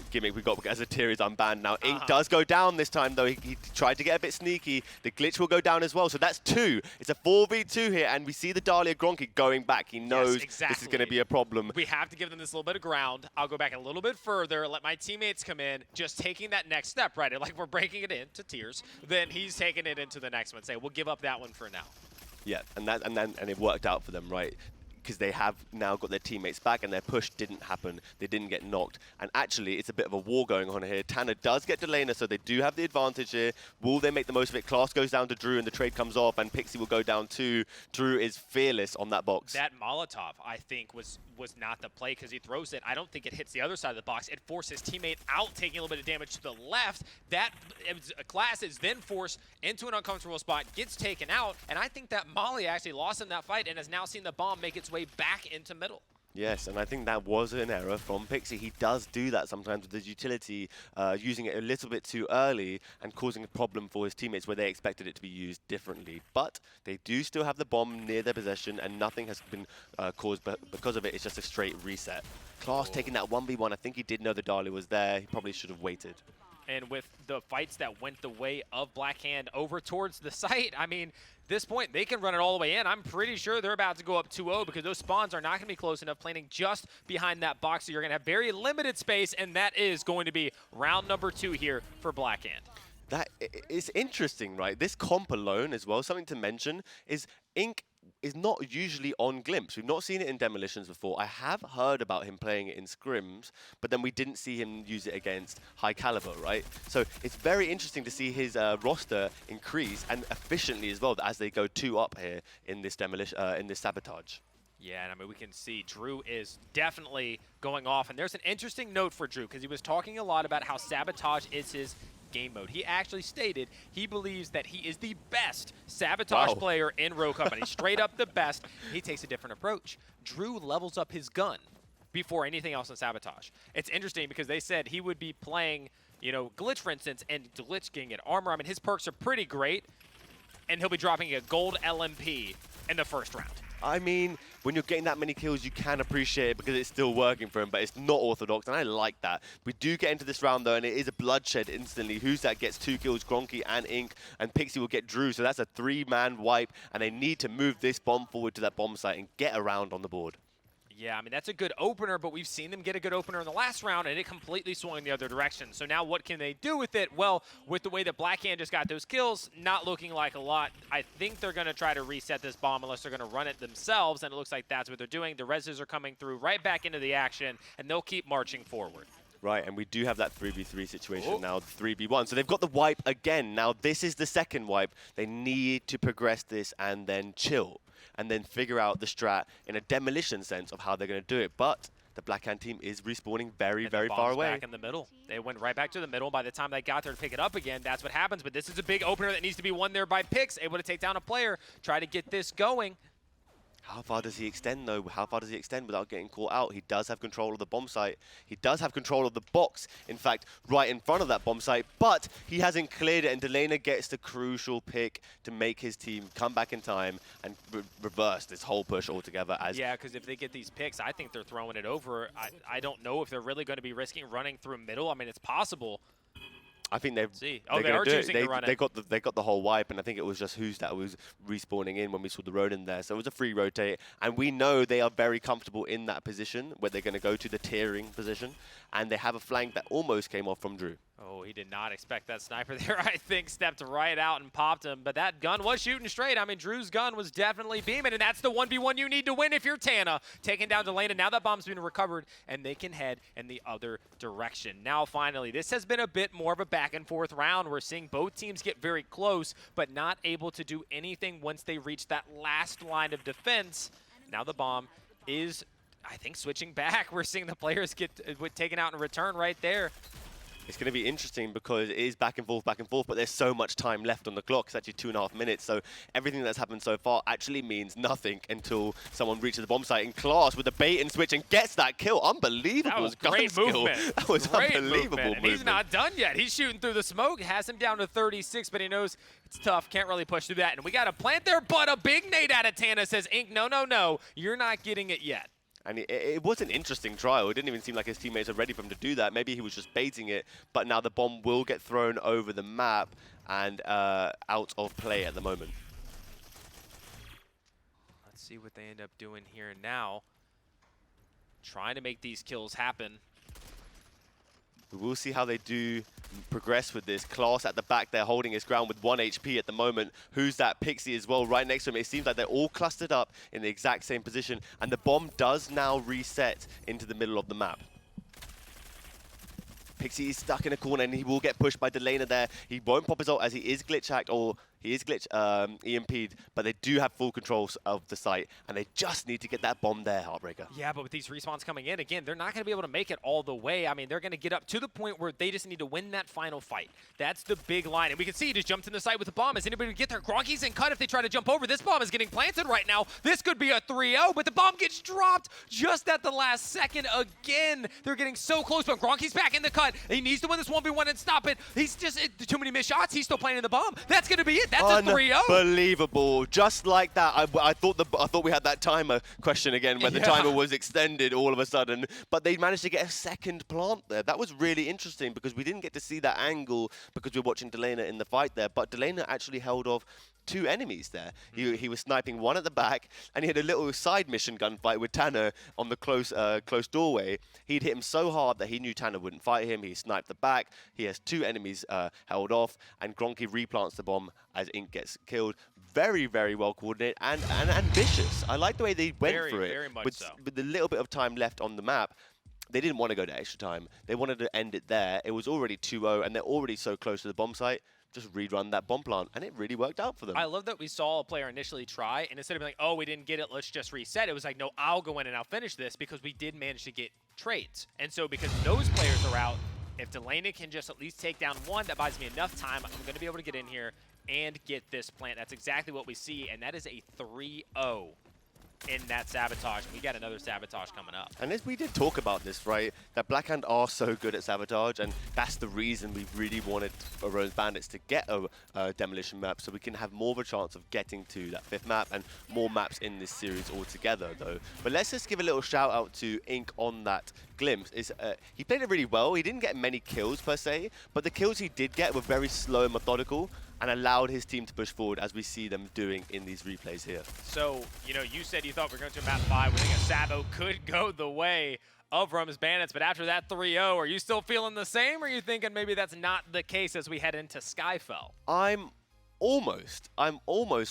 gimmick we got as a tier is unbanned now. Ink does go down this time, though. He tried to get a bit sneaky. The glitch will go down as well, so that's 2. It's a 4v2 here, and we see the Dahlia Gronky going back. He knows this is going to be a problem. We have to give them this little bit of ground. I'll go back a little bit further, let my teammates come in, just taking that next step, right? Like we're breaking it into tiers. Then he's taking it into the next one. Say, we'll give up that one for now. Yeah, and it worked out for them, right? Because they have now got their teammates back, and their push didn't happen. They didn't get knocked. And actually, it's a bit of a war going on here. Tanner does get Delana, so they do have the advantage here. Will they make the most of it? Class goes down to Drew, and the trade comes off, and Pixie will go down too. Drew is fearless on that box. That Molotov, I think, was not the play because he throws it. I don't think it hits the other side of the box. It forces his teammate out, taking a little bit of damage to the left. That Class is then forced into an uncomfortable spot, gets taken out, and I think that Molly actually lost in that fight and has now seen the bomb make its way back into middle. Yes, and I think that was an error from Pixie. He does do that sometimes with his utility, using it a little bit too early and causing a problem for his teammates where they expected it to be used differently. But they do still have the bomb near their possession, and nothing has been caused because of it. It's just a straight reset. Class taking that 1v1. I think he did know the Dali was there. He probably should have waited. And with the fights that went the way of Blackhand over towards the site, I mean, this point, they can run it all the way in. I'm pretty sure they're about to go up 2-0 because those spawns are not going to be close enough, planting just behind that box. So you're going to have very limited space, and that is going to be round number 2 here for Blackhand. That is interesting, right? This comp alone as well, something to mention, is Ink is not usually on Glimpse. We've not seen it in Demolitions before. I have heard about him playing it in scrims, but then we didn't see him use it against High Caliber, right? So it's very interesting to see his roster increase, and efficiently as well, as they go 2 up here in this in this Sabotage. Yeah, and I mean, we can see Drew is definitely going off. And there's an interesting note for Drew, because he was talking a lot about how Sabotage is his game mode. He actually stated he believes that he is the best Sabotage player in Row Company. Straight up the best. He takes a different approach. Drew levels up his gun before anything else in Sabotage. It's interesting because they said he would be playing, you know, Glitch, for instance, and Glitch can get armor. I mean, his perks are pretty great, and he'll be dropping a gold LMP in the first round. I mean, when you're getting that many kills, you can appreciate it because it's still working for him, but it's not orthodox, and I like that. We do get into this round, though, and it is a bloodshed instantly. Who's that gets 2 kills, Gronky and Ink, and Pixie will get Drew, so that's a 3-man wipe, and they need to move this bomb forward to that bomb site and get around on the board. Yeah, I mean, that's a good opener, but we've seen them get a good opener in the last round, and it completely swung the other direction. So now what can they do with it? Well, with the way that Blackhand just got those kills, not looking like a lot. I think they're going to try to reset this bomb unless they're going to run it themselves, and it looks like that's what they're doing. The reses are coming through right back into the action, and they'll keep marching forward. Right, and we do have that 3v3 situation now, 3v1. So they've got the wipe again. Now, this is the second wipe. They need to progress this and then chill, and then figure out the strat in a demolition sense of how they're going to do it. But the Blackhand team is respawning very, very far away. Back in the middle. They went right back to the middle. By the time they got there to pick it up again, that's what happens. But this is a big opener that needs to be won there by Pix, able to take down a player, try to get this going. How far does he extend, though? How far does he extend without getting caught out? He does have control of the bomb site. He does have control of the box, in fact, right in front of that bomb site, but he hasn't cleared it, and Delana gets the crucial pick to make his team come back in time and reverse this whole push altogether. Yeah, because if they get these picks, I think they're throwing it over. I don't know if they're really going to be risking running through middle. I mean, it's possible. I think they've. See. Oh, they are choosing to run it. They got the whole wipe, and I think it was just who's that was respawning in when we saw the Ronin there. So it was a free rotate, and we know they are very comfortable in that position where they're going to go to the tearing position, and they have a flank that almost came off from Drew. Oh, he did not expect that sniper there, I think. Stepped right out and popped him. But that gun was shooting straight. I mean, Drew's gun was definitely beaming, and that's the 1v1 you need to win if you're Tana. Taking down Delana. Now that bomb's been recovered, and they can head in the other direction. Now, finally, this has been a bit more of a back-and-forth round. We're seeing both teams get very close, but not able to do anything once they reach that last line of defense. Now the bomb is, I think, switching back. We're seeing the players get taken out in return right there. It's going to be interesting because it is back and forth, but there's so much time left on the clock. It's actually 2.5 minutes, so everything that's happened so far actually means nothing until someone reaches the bomb site in class with the bait and switch and gets that kill. Unbelievable. That was great movement. That was unbelievable movement. And he's not done yet. He's shooting through the smoke. Has him down to 36, but he knows it's tough. Can't really push through that. And we got a plant there, but a big nade out of Tana says, Ink, no, no, no. You're not getting it yet. And it was an interesting trial. It didn't even seem like his teammates are ready for him to do that. Maybe he was just baiting it, but now the bomb will get thrown over the map and out of play at the moment. Let's see what they end up doing here now. Trying to make these kills happen. We will see how they do progress with this. Class at the back there holding his ground with 1 HP at the moment. Who's that? Pixie as well right next to him. It seems like they're all clustered up in the exact same position, and the bomb does now reset into the middle of the map. Pixie is stuck in a corner, and he will get pushed by Delana there. He won't pop his ult as he is glitch hacked, or He is glitch EMP'd, but they do have full control of the site, and they just need to get that bomb there, Heartbreaker. Yeah, but with these respawns coming in, again, they're not going to be able to make it all the way. I mean, they're going to get up to the point where they just need to win that final fight. That's the big line. And we can see he just jumped in the site with the bomb. Is anybody going to get there? Gronky's in cut if they try to jump over. This bomb is getting planted right now. This could be a 3-0, but the bomb gets dropped just at the last second again. They're getting so close, but Gronky's back in the cut. He needs to win this 1v1 and stop it. He's just too many missed shots. He's still playing in the bomb. That's going to be it. That's a 3-0. Unbelievable. Just like that. I thought we had that timer question again where the timer was extended all of a sudden, but they managed to get a second plant there. That was really interesting because we didn't get to see that angle because we were watching Delana in the fight there, but Delana actually held off 2 enemies there. He was sniping one at the back, and he had a little side mission gunfight with Tanner on the close doorway. He'd hit him so hard that he knew Tanner wouldn't fight him. He sniped the back. He has 2 enemies held off, and Gronky replants the bomb as Ink gets killed. Very, very well coordinated and ambitious. I like the way they went for it. Very much with, so. With the little bit of time left on the map, they didn't want to go to extra time. They wanted to end it there. It was already 2-0, and they're already so close to the bomb site. Just rerun that bomb plant, and it really worked out for them. I love that we saw a player initially try, and instead of being like, oh, we didn't get it, let's just reset, it was like, no, I'll go in and I'll finish this because we did manage to get trades. And so because those players are out, if Delana can just at least take down one, that buys me enough time. I'm going to be able to get in here and get this plant. That's exactly what we see, and that is a 3-0. In that Sabotage. We got another Sabotage coming up. And as we did talk about this, right, that Blackhand are so good at Sabotage, and that's the reason we really wanted Rose Bandits to get a demolition map, so we can have more of a chance of getting to that 5th map and more maps in this series altogether, though. But let's just give a little shout out to Ink on that glimpse. He played it really well. He didn't get many kills per se, but the kills he did get were very slow and methodical, and allowed his team to push forward as we see them doing in these replays here. So, you know, you said you thought we were going to map 5. We think a Sabo could go the way of Rums Bandits, but after that 3-0, are you still feeling the same, or are you thinking maybe that's not the case as we head into Skyfall? I'm almost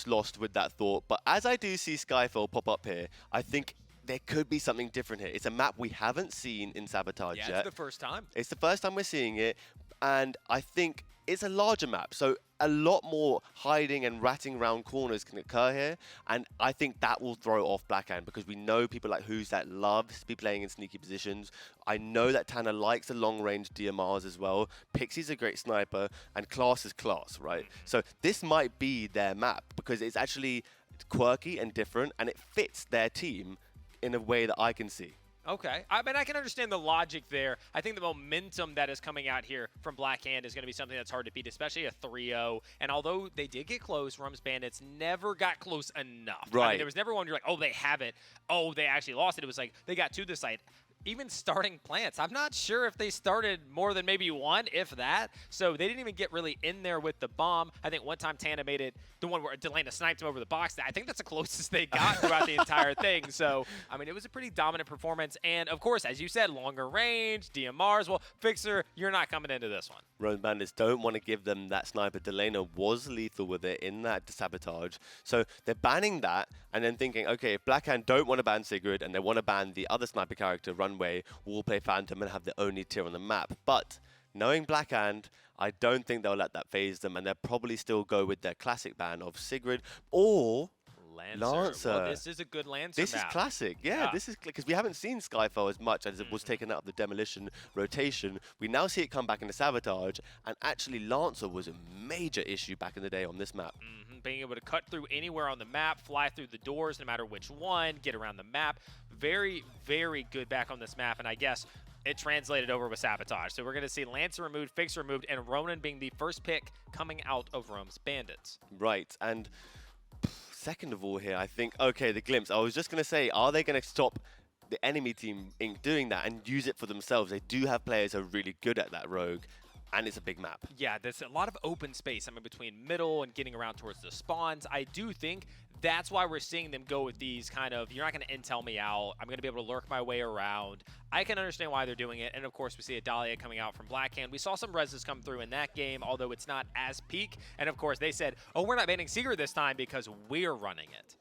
lost with that thought, but as I do see Skyfall pop up here, I think there could be something different here. It's a map we haven't seen in Sabotage yet. Yeah, it's the first time. It's the first time we're seeing it, and I think it's a larger map, so a lot more hiding and ratting around corners can occur here, and I think that will throw off Blackhand because we know people like Who's That loves to be playing in sneaky positions. I know that Tanner likes the long-range DMRs as well. Pixie's a great sniper, and Class is Class, right? So this might be their map because it's actually quirky and different, and it fits their team in a way that I can see. Okay. I mean, I can understand the logic there. I think the momentum that is coming out here from Blackhand is going to be something that's hard to beat, especially a 3-0. And although they did get close, Rums Bandits never got close enough. Right. I mean, there was never one you're like, oh, they have it. Oh, they actually lost it. It was like they got to the site. Even starting plants, I'm not sure if they started more than maybe one, if that. So they didn't even get really in there with the bomb. I think one time Tana made it, the one where Delana sniped him over the box. I think that's the closest they got throughout the entire thing. So, I mean, it was a pretty dominant performance. And, of course, as you said, longer range, DMRs. Well, Fixer, you're not coming into this one. Rose Bandits don't want to give them that sniper. Delana was lethal with it in that Sabotage. So they're banning that and then thinking, okay, if Blackhand don't want to ban Sigrid and they want to ban the other sniper character, Runway, we'll play Phantom and have the only tier on the map. But knowing Blackhand, I don't think they'll let that phase them, and they'll probably still go with their classic ban of Sigrid or Lancer. Well, this is a good Lancer This map. is classic, yeah. This is because we haven't seen Skyfall as much as it was taken out of the demolition rotation. We now see it come back into Sabotage, and actually Lancer was a major issue back in the day on this map. Being able to cut through anywhere on the map, fly through the doors, no matter which one, get around the map. Very, very good back on this map, and I guess it translated over with Sabotage. So we're going to see Lancer removed, Fixer removed, and Ronan being the first pick coming out of Rums Bandits. Right, and second of all here, I think, okay, the glimpse. I was just going to say, are they going to stop the enemy team in doing that and use it for themselves? They do have players who are really good at that rogue, and it's a big map. Yeah, there's a lot of open space. I mean, between middle and getting around towards the spawns. I do think that's why we're seeing them go with these kind of, you're not going to intel me out. I'm going to be able to lurk my way around. I can understand why they're doing it. And, of course, we see a Dahlia coming out from Blackhand. We saw some reses come through in that game, although it's not as peak. And, of course, they said, oh, we're not banning Sigurd this time because we're running it.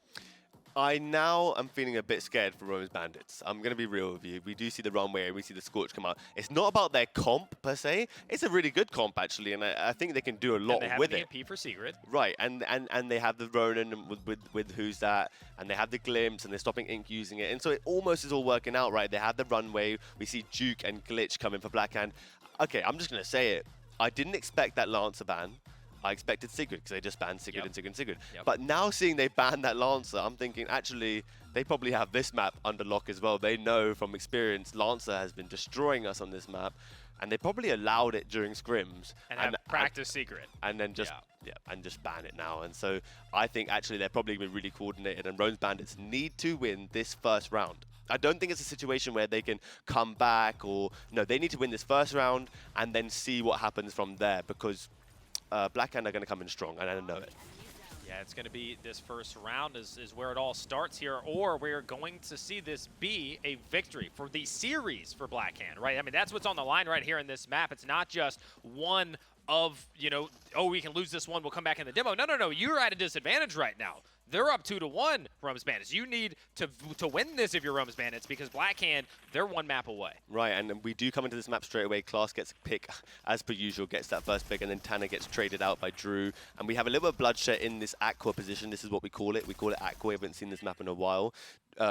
I now am feeling a bit scared for Rome's Bandits. I'm going to be real with you. We do see the runway and we see the Scorch come out. It's not about their comp per se. It's a really good comp actually, and I think they can do a lot with it. And they have EMP for Secret. Right, and they have the Ronin with Who's That, and they have the Glimpse, and they're stopping Ink using it. And so it almost is all working out, right? They have the runway. We see Duke and Glitch coming for Blackhand. Okay, I'm just going to say it. I didn't expect that Lancer ban. I expected Sigrid because they just banned Sigrid and Sigrid and Sigrid. But now seeing they ban that Lancer, I'm thinking actually they probably have this map under lock as well. They know from experience Lancer has been destroying us on this map, and they probably allowed it during scrims. And have practice Secret. And then just and just ban it now. And so I think actually they're probably going to be really coordinated, and Rome's Bandits need to win this first round. I don't think it's a situation where they can come back or no, they need to win this first round and then see what happens from there, because Blackhand are going to come in strong, and I know it. Yeah, it's going to be this first round is where it all starts here, or we're going to see this be a victory for the series for Blackhand, right? I mean, that's what's on the line right here in this map. It's not just one of, you know, oh, we can lose this one, we'll come back in the demo. No, no, no, you're at a disadvantage right now. They're up 2-1, Rome's Bandits. You need to win this if you're Rome's Bandits, because Blackhand, they're one map away. Right, and we do come into this map straight away. Klaas gets a pick, as per usual, gets that first pick, and then Tanner gets traded out by Drew. And we have a little bit of bloodshed in this Aqua position. This is what we call it. We call it Aqua. We haven't seen this map in a while.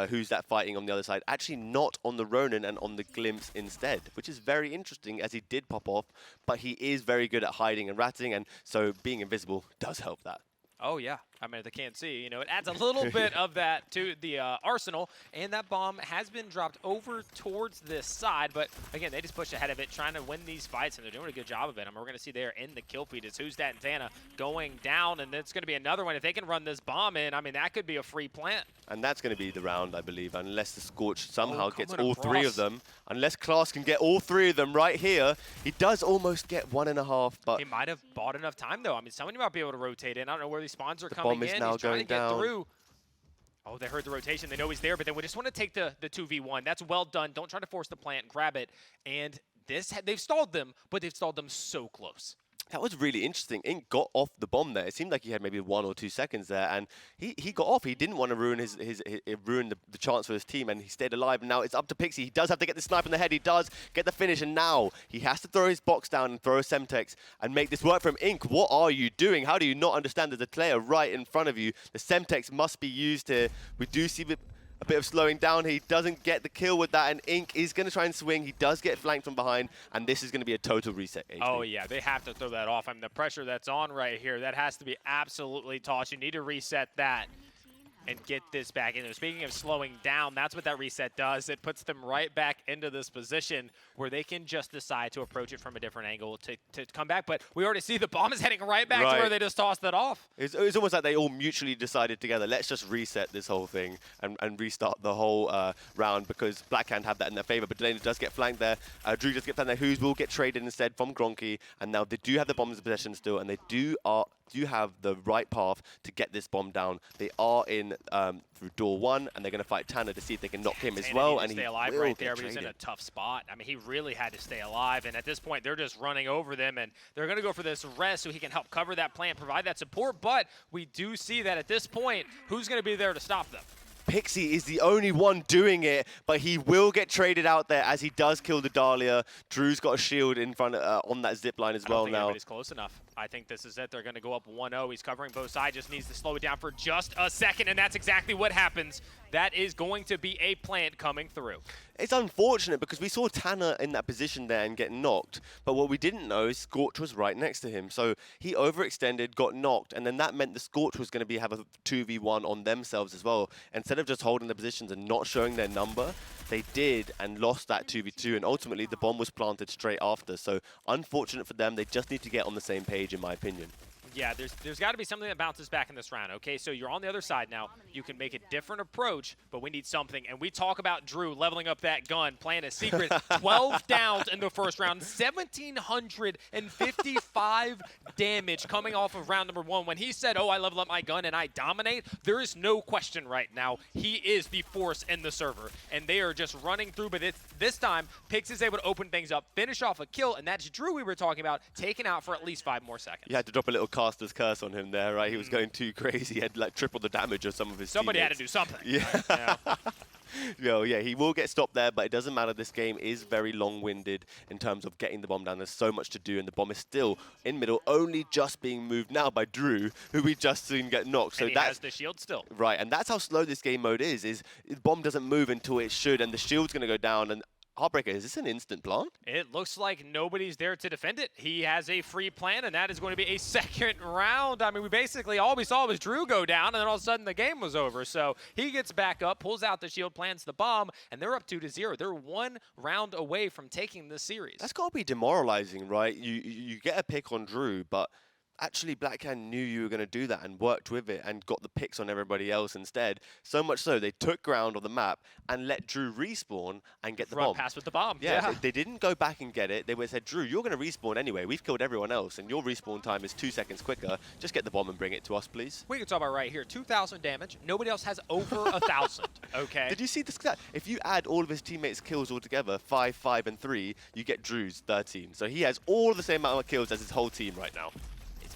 Who's That fighting on the other side? Actually not on the Ronin and on the Glimpse instead, which is very interesting as he did pop off, but he is very good at hiding and ratting, and so being invisible does help that. Oh, yeah. I mean, if they can't see, you know, it adds a little bit of that to the arsenal, and that bomb has been dropped over towards this side, but again, they just push ahead of it, trying to win these fights, and they're doing a good job of it. I mean, we're going to see there in the kill feed is Who's That and Tana going down, and it's going to be another one. If they can run this bomb in, I mean, that could be a free plant. And that's going to be the round, I believe, unless the Scorch somehow gets all three of them. Unless Klaas can get all three of them right here. He does almost get 1.5, but... He might have bought enough time, though. I mean, somebody might be able to rotate in. I don't know where these spawns are coming in. The bomb is now going down. Through. Oh, they heard the rotation. They know he's there, but then we just want to take the 2v1. That's well done. Don't try to force the plant. Grab it. And this, they've stalled them, but they've stalled them so close. That was really interesting. Ink got off the bomb there. It seemed like he had maybe 1 or 2 seconds there, and he got off. He didn't want to ruin ruin the chance for his team, and he stayed alive. And now it's up to Pixie. He does have to get the snipe in the head. He does get the finish, and now he has to throw his box down and throw a Semtex and make this work for him. Ink, what are you doing? How do you not understand there's a player right in front of you? The Semtex must be used here. We do see a bit of slowing down. He doesn't get the kill with that, and Ink is going to try and swing. He does get flanked from behind, and this is going to be a total reset. HV. Oh, yeah, they have to throw that off. I mean, the pressure that's on right here, that has to be absolutely tossed. You need to reset that and get this back in there. Speaking of slowing down, that's what that reset does. It puts them right back into this position where they can just decide to approach it from a different angle to come back. But we already see the bomb is heading right back to where they just tossed it off. It's almost like they all mutually decided together, let's just reset this whole thing and restart the whole round, because Blackhand have that in their favor. But Delana does get flanked there. Drew does get flanked there. Who's will get traded instead from Gronky. And now they do have the bombs in possession still, and they do have the right path to get this bomb down. They are in through door 1, and they're going to fight Tanner to see if they can knock him as well. And stay alive right there, but he's in a tough spot. I mean, he really had to stay alive, and at this point, they're just running over them, and they're going to go for this rest so he can help cover that plant, provide that support. But we do see that at this point, who's going to be there to stop them? Pixie is the only one doing it, but he will get traded out there as he does kill the Dahlia. Drew's got a shield in front on that zip line as well now. Everybody's close enough. I think this is it. They're going to go up 1-0. He's covering both sides. Just needs to slow it down for just a second, and that's exactly what happens. That is going to be a plant coming through. It's unfortunate because we saw Tanner in that position there and get knocked, but what we didn't know is Scorch was right next to him. So he overextended, got knocked, and then that meant the Scorch was going to have a 2v1 on themselves as well. Instead of just holding their positions and not showing their number, they did and lost that 2v2, and ultimately the bomb was planted straight after. So unfortunate for them. They just need to get on the same page, in my opinion. Yeah, there's got to be something that bounces back in this round. Okay, so you're on the other side now. You can make a different approach, but we need something. And we talk about Drew leveling up that gun, playing a secret. 12 downs in the first round, 1,755 damage coming off of round number 1. When he said, oh, I level up my gun and I dominate, there is no question right now. He is the force in the server, and they are just running through. But this time, Pix is able to open things up, finish off a kill, and that's Drew we were talking about, taken out for at least 5 more seconds. You had to drop a little card caster's curse on him there, right? He was going too crazy. He had like triple the damage of some of his Somebody teammates. had to do something. Yeah. Yeah, he will get stopped there, but it doesn't matter. This game is very long-winded in terms of getting the bomb down. There's so much to do, and the bomb is still in middle, only just being moved now by Drew, who we just seen get knocked. So and he that's has the shield still. right, and that's how slow this game mode is the bomb doesn't move until it should, and the shield's going to go down, and Heartbreaker, is this an instant plant? It looks like nobody's there to defend it. He has a free plan, and that is going to be a second round. I mean, we basically, all we saw was Drew go down, and then all of a sudden the game was over. So he gets back up, pulls out the shield, plants the bomb, and they're up 2-0. They're 1 round away from taking the series. That's got to be demoralizing, right? You get a pick on Drew, but actually Blackhand knew you were going to do that and worked with it and got the picks on everybody else instead. So much so they took ground on the map and let Drew respawn and get the bomb. Run past with the bomb. Yeah. They didn't go back and get it. They said, Drew, you're going to respawn anyway. We've killed everyone else, and your respawn time is 2 seconds quicker. Just get the bomb and bring it to us, please. We can talk about right here. 2,000 damage. Nobody else has over 1,000. Okay. Did you see the stat? If you add all of his teammates' kills all together, 5, 5, and 3, you get Drew's 13. So he has all the same amount of kills as his whole team right now.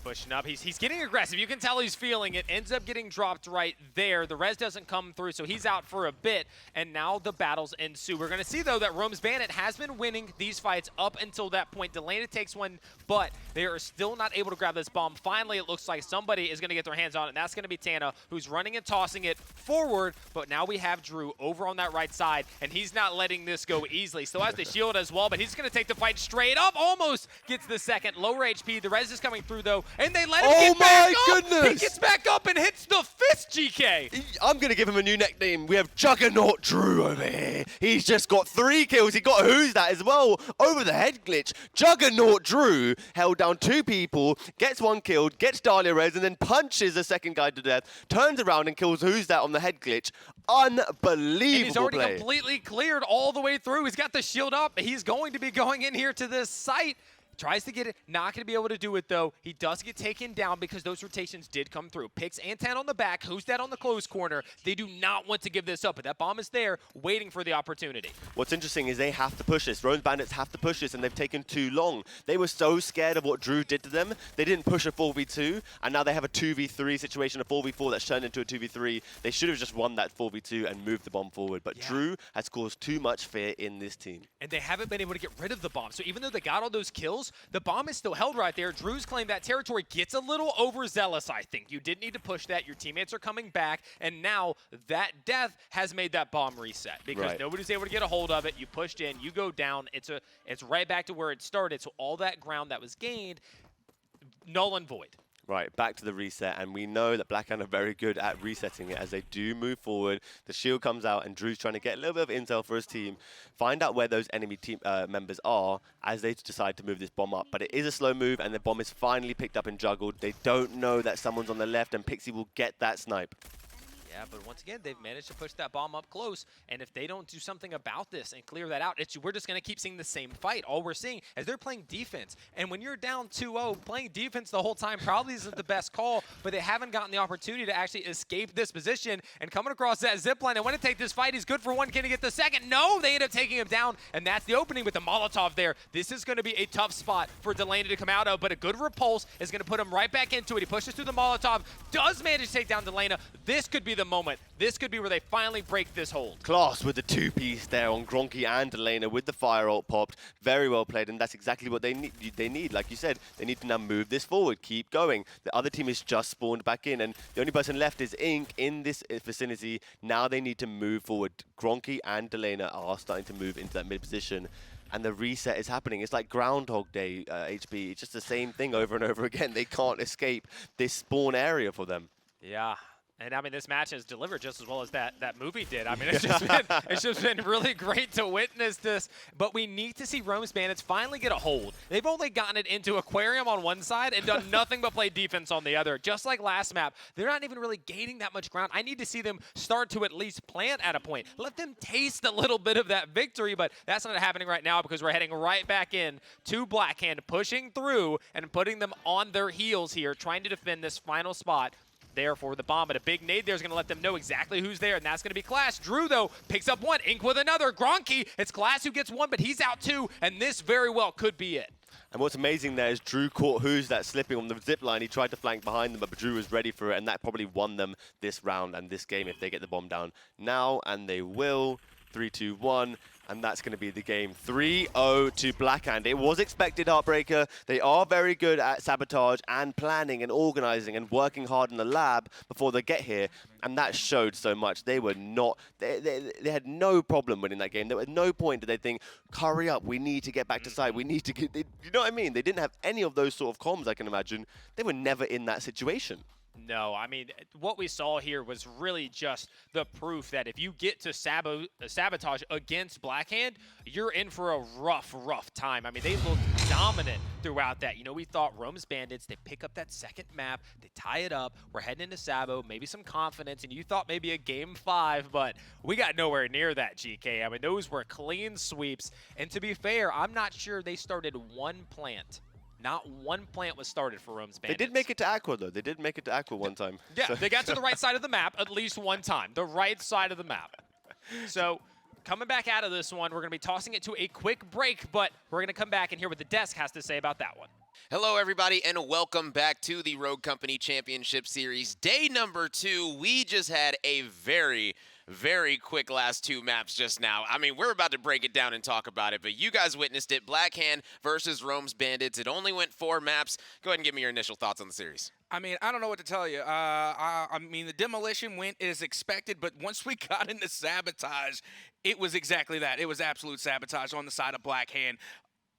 Pushing up. He's getting aggressive. You can tell he's feeling it. Ends up getting dropped right there. The res doesn't come through, so he's out for a bit, and now the battles ensue. We're going to see, though, that Rome's Bandit has been winning these fights up until that point. Delana takes one, but they are still not able to grab this bomb. Finally, it looks like somebody is going to get their hands on it, and that's going to be Tana, who's running and tossing it forward, but now we have Drew over on that right side, and he's not letting this go easily. Still has the shield as well, but he's going to take the fight straight up. Almost gets the second. Lower HP. The res is coming through, though, and they let him get back up. Goodness. He gets back up and hits the fist, GK. I'm going to give him a new nickname. We have Juggernaut Drew over here. He's just got 3 kills. He got Who's That as well. Over the head glitch. Juggernaut Drew held down 2 people, gets 1 killed, gets Dahlia res, and then punches the second guy to death, turns around and kills Who's That on the head glitch. Unbelievable And he's already play. completely cleared all the way through. He's got the shield up. He's going to be going in here to this site. Tries to get it, not going to be able to do it, though. He does get taken down because those rotations did come through. Picks Antan on the back. Who's That on the close corner? They do not want to give this up, but that bomb is there waiting for the opportunity. What's interesting is they have to push this. Rome's Bandits have to push this, and they've taken too long. They were so scared of what Drew did to them, they didn't push a 4v2, and now they have a 2v3 situation, a 4v4 that's turned into a 2v3. They should have just won that 4v2 and moved the bomb forward, but Drew has caused too much fear in this team. And they haven't been able to get rid of the bomb. So even though they got all those kills, the bomb is still held right there. Drew's claimed that territory. Gets a little overzealous, I think. You did need to push that. Your teammates are coming back, and now that death has made that bomb reset because nobody's able to get a hold of it. You pushed in, you go down. It's right back to where it started. So all that ground that was gained, null and void. Right, back to the reset, and we know that Blackhand are very good at resetting it as they do move forward. The shield comes out, and Drew's trying to get a little bit of intel for his team, find out where those enemy team members are as they decide to move this bomb up. But it is a slow move, and the bomb is finally picked up and juggled. They don't know that someone's on the left, and Pixie will get that snipe. Yeah, but once again, they've managed to push that bomb up close, and if they don't do something about this and clear that out, we're just going to keep seeing the same fight. All we're seeing is they're playing defense, and when you're down 2-0, playing defense the whole time probably isn't the best call, but they haven't gotten the opportunity to actually escape this position, and coming across that zip line, they want to take this fight. He's good for one. Can he get the second? No, they end up taking him down, and that's the opening with the Molotov there. This is going to be a tough spot for Delana to come out of, but a good repulse is going to put him right back into it. He pushes through the Molotov, does manage to take down Delana. This could be the moment. This could be where they finally break this hold. Class with the 2-piece there on Gronky and Delana with the fire ult popped. Very well played, and that's exactly what they need. Like you said, they need to now move this forward, keep going. The other team is just spawned back in, and the only person left is Ink in this vicinity. Now they need to move forward. Gronky and Delana are starting to move into that mid position, and the reset is happening. It's like Groundhog Day, HB. It's just the same thing over and over again. They can't escape this spawn area for them. Yeah. And I mean, this match has delivered just as well as that movie did. I mean, it's just been really great to witness this. But we need to see Rome's Bandits finally get a hold. They've only gotten it into Aquarium on one side and done nothing but play defense on the other. Just like last map, they're not even really gaining that much ground. I need to see them start to at least plant at a point. Let them taste a little bit of that victory, but that's not happening right now because we're heading right back in to Blackhand, pushing through and putting them on their heels here, trying to defend this final spot. there for the bomb. But a big nade there is going to let them know exactly who's there, and that's going to be Class. Drew, though, picks up one. Ink with another. Gronky, it's Class who gets one, but he's out too, and this very well could be it. And what's amazing there is Drew caught who's that slipping on the zip line. He tried to flank behind them, but Drew was ready for it, and that probably won them this round and this game if they get the bomb down now, and they will. 3, 2, 1. And that's going to be the game. 3-0 to Blackhand. It was expected, Heartbreaker. They are very good at sabotage and planning and organizing and working hard in the lab before they get here. And that showed so much. They were not, they had no problem winning that game. There was no point did they think, hurry up, we need to get back to side. We need to get, you know what I mean? They didn't have any of those sort of comms, I can imagine. They were never in that situation. No, I mean, what we saw here was really just the proof that if you get to sabotage against Blackhand, you're in for a rough time. I mean, they looked dominant throughout that. You know, we thought Rome's Bandits, they pick up that second map, they tie it up, we're heading into Sabo, maybe some confidence, and you thought maybe a game 5, but we got nowhere near that, GK. I mean, those were clean sweeps, and to be fair, I'm not sure they started one plant. Not one plant was started for Rome's Bandits. They did make it to Aqua, though. They did make it to Aqua one time. Yeah, so. They got to the right side of the map at least one time. The right side of the map. So, coming back out of this one, we're going to be tossing it to a quick break, but we're going to come back and hear what the desk has to say about that one. Hello, everybody, and welcome back to the Rogue Company Championship Series. Day number 2, we just had a very quick last 2 maps just now. I mean, we're about to break it down and talk about it, but you guys witnessed it. Blackhand versus Rome's Bandits. It only went 4 maps. Go ahead and give me your initial thoughts on the series. I mean, I don't know what to tell you. I mean, the demolition went as expected, but once we got into sabotage, it was exactly that. It was absolute sabotage on the side of Blackhand.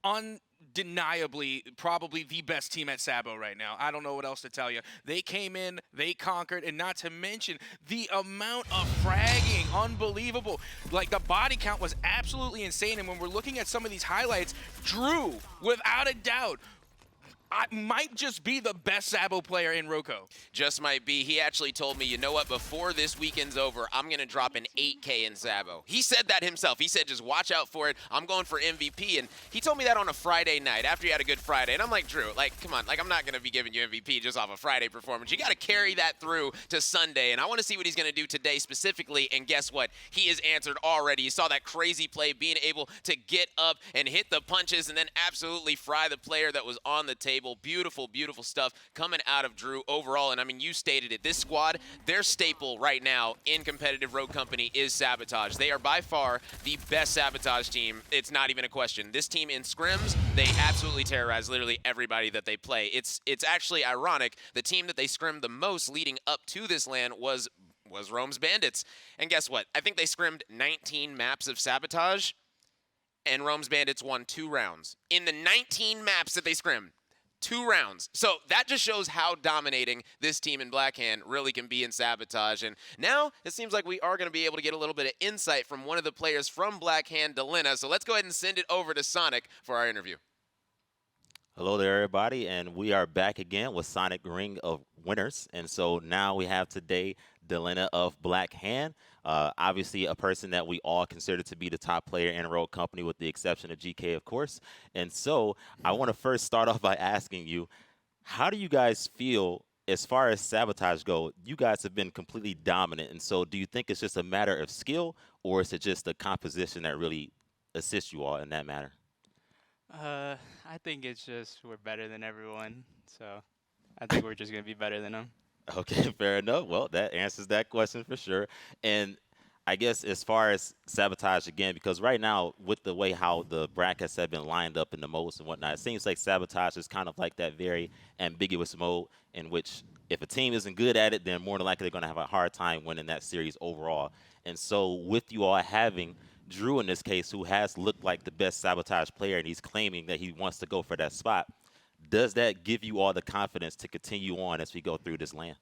Undeniably, probably the best team at Sabo right now. I don't know what else to tell you. They came in, they conquered, and not to mention the amount of fragging, unbelievable. Like, the body count was absolutely insane, and when we're looking at some of these highlights, Drew, without a doubt, might just be the best Sabo player in roco. Just might be. He actually told me, you know what, before this weekend's over, I'm going to drop an 8K in Sabo. He said that himself. He said, just watch out for it. I'm going for MVP. And he told me that on a Friday night after he had a good Friday. And I'm like, Drew, like, come on. Like, I'm not going to be giving you MVP just off a Friday performance. You got to carry that through to Sunday. And I want to see what he's going to do today specifically. And guess what? He has answered already. You saw that crazy play, being able to get up and hit the punches and then absolutely fry the player that was on the table. Beautiful, beautiful stuff coming out of Drew overall. And I mean, you stated it. This squad, their staple right now in competitive Rogue Company is Sabotage. They are by far the best Sabotage team. It's not even a question. This team in scrims, they absolutely terrorize literally everybody that they play. It's actually ironic. The team that they scrimmed the most leading up to this LAN was Rome's Bandits. And guess what? I think they scrimmed 19 maps of Sabotage, and Rome's Bandits won 2 rounds. In the 19 maps that they scrimmed, 2 rounds. So that just shows how dominating this team in Blackhand really can be in Sabotage. And now it seems like we are going to be able to get a little bit of insight from one of the players from Blackhand, Delina. So let's go ahead and send it over to Sonic for our interview. Hello there, everybody, and we are back again with Sonic Ring of Winners. And so now we have today Delina of Blackhand. Obviously a person that we all consider to be the top player in Rogue Company with the exception of GK, of course. And so I want to first start off by asking you, how do you guys feel as far as Sabotage go? You guys have been completely dominant. And so do you think it's just a matter of skill, or is it just the composition that really assists you all in that matter? I think it's just we're better than everyone. So I think we're just going to be better than them. Okay, fair enough. Well, that answers that question for sure. And I guess as far as Sabotage again, because right now with the way how the brackets have been lined up in the modes and whatnot, it seems like Sabotage is kind of like that very ambiguous mode in which if a team isn't good at it, then more than likely they're going to have a hard time winning that series overall. And so with you all having Drew in this case, who has looked like the best Sabotage player, and he's claiming that he wants to go for that spot, does that give you all the confidence to continue on as we go through this LAN?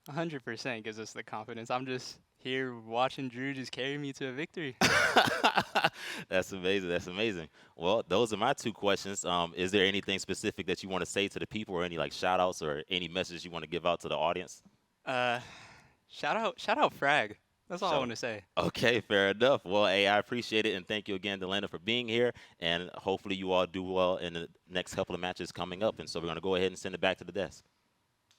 100% gives us the confidence. I'm just here watching Drew just carry me to a victory. That's amazing. That's amazing. Well, those are my 2 questions. Is there anything specific that you want to say to the people, or any like shout outs or any messages you want to give out to the audience? Shout out Frag. That's all I want to say. Okay, fair enough. Well, hey, I appreciate it, and thank you again, Delina, for being here. And hopefully you all do well in the next couple of matches coming up. And so we're going to go ahead and send it back to the desk.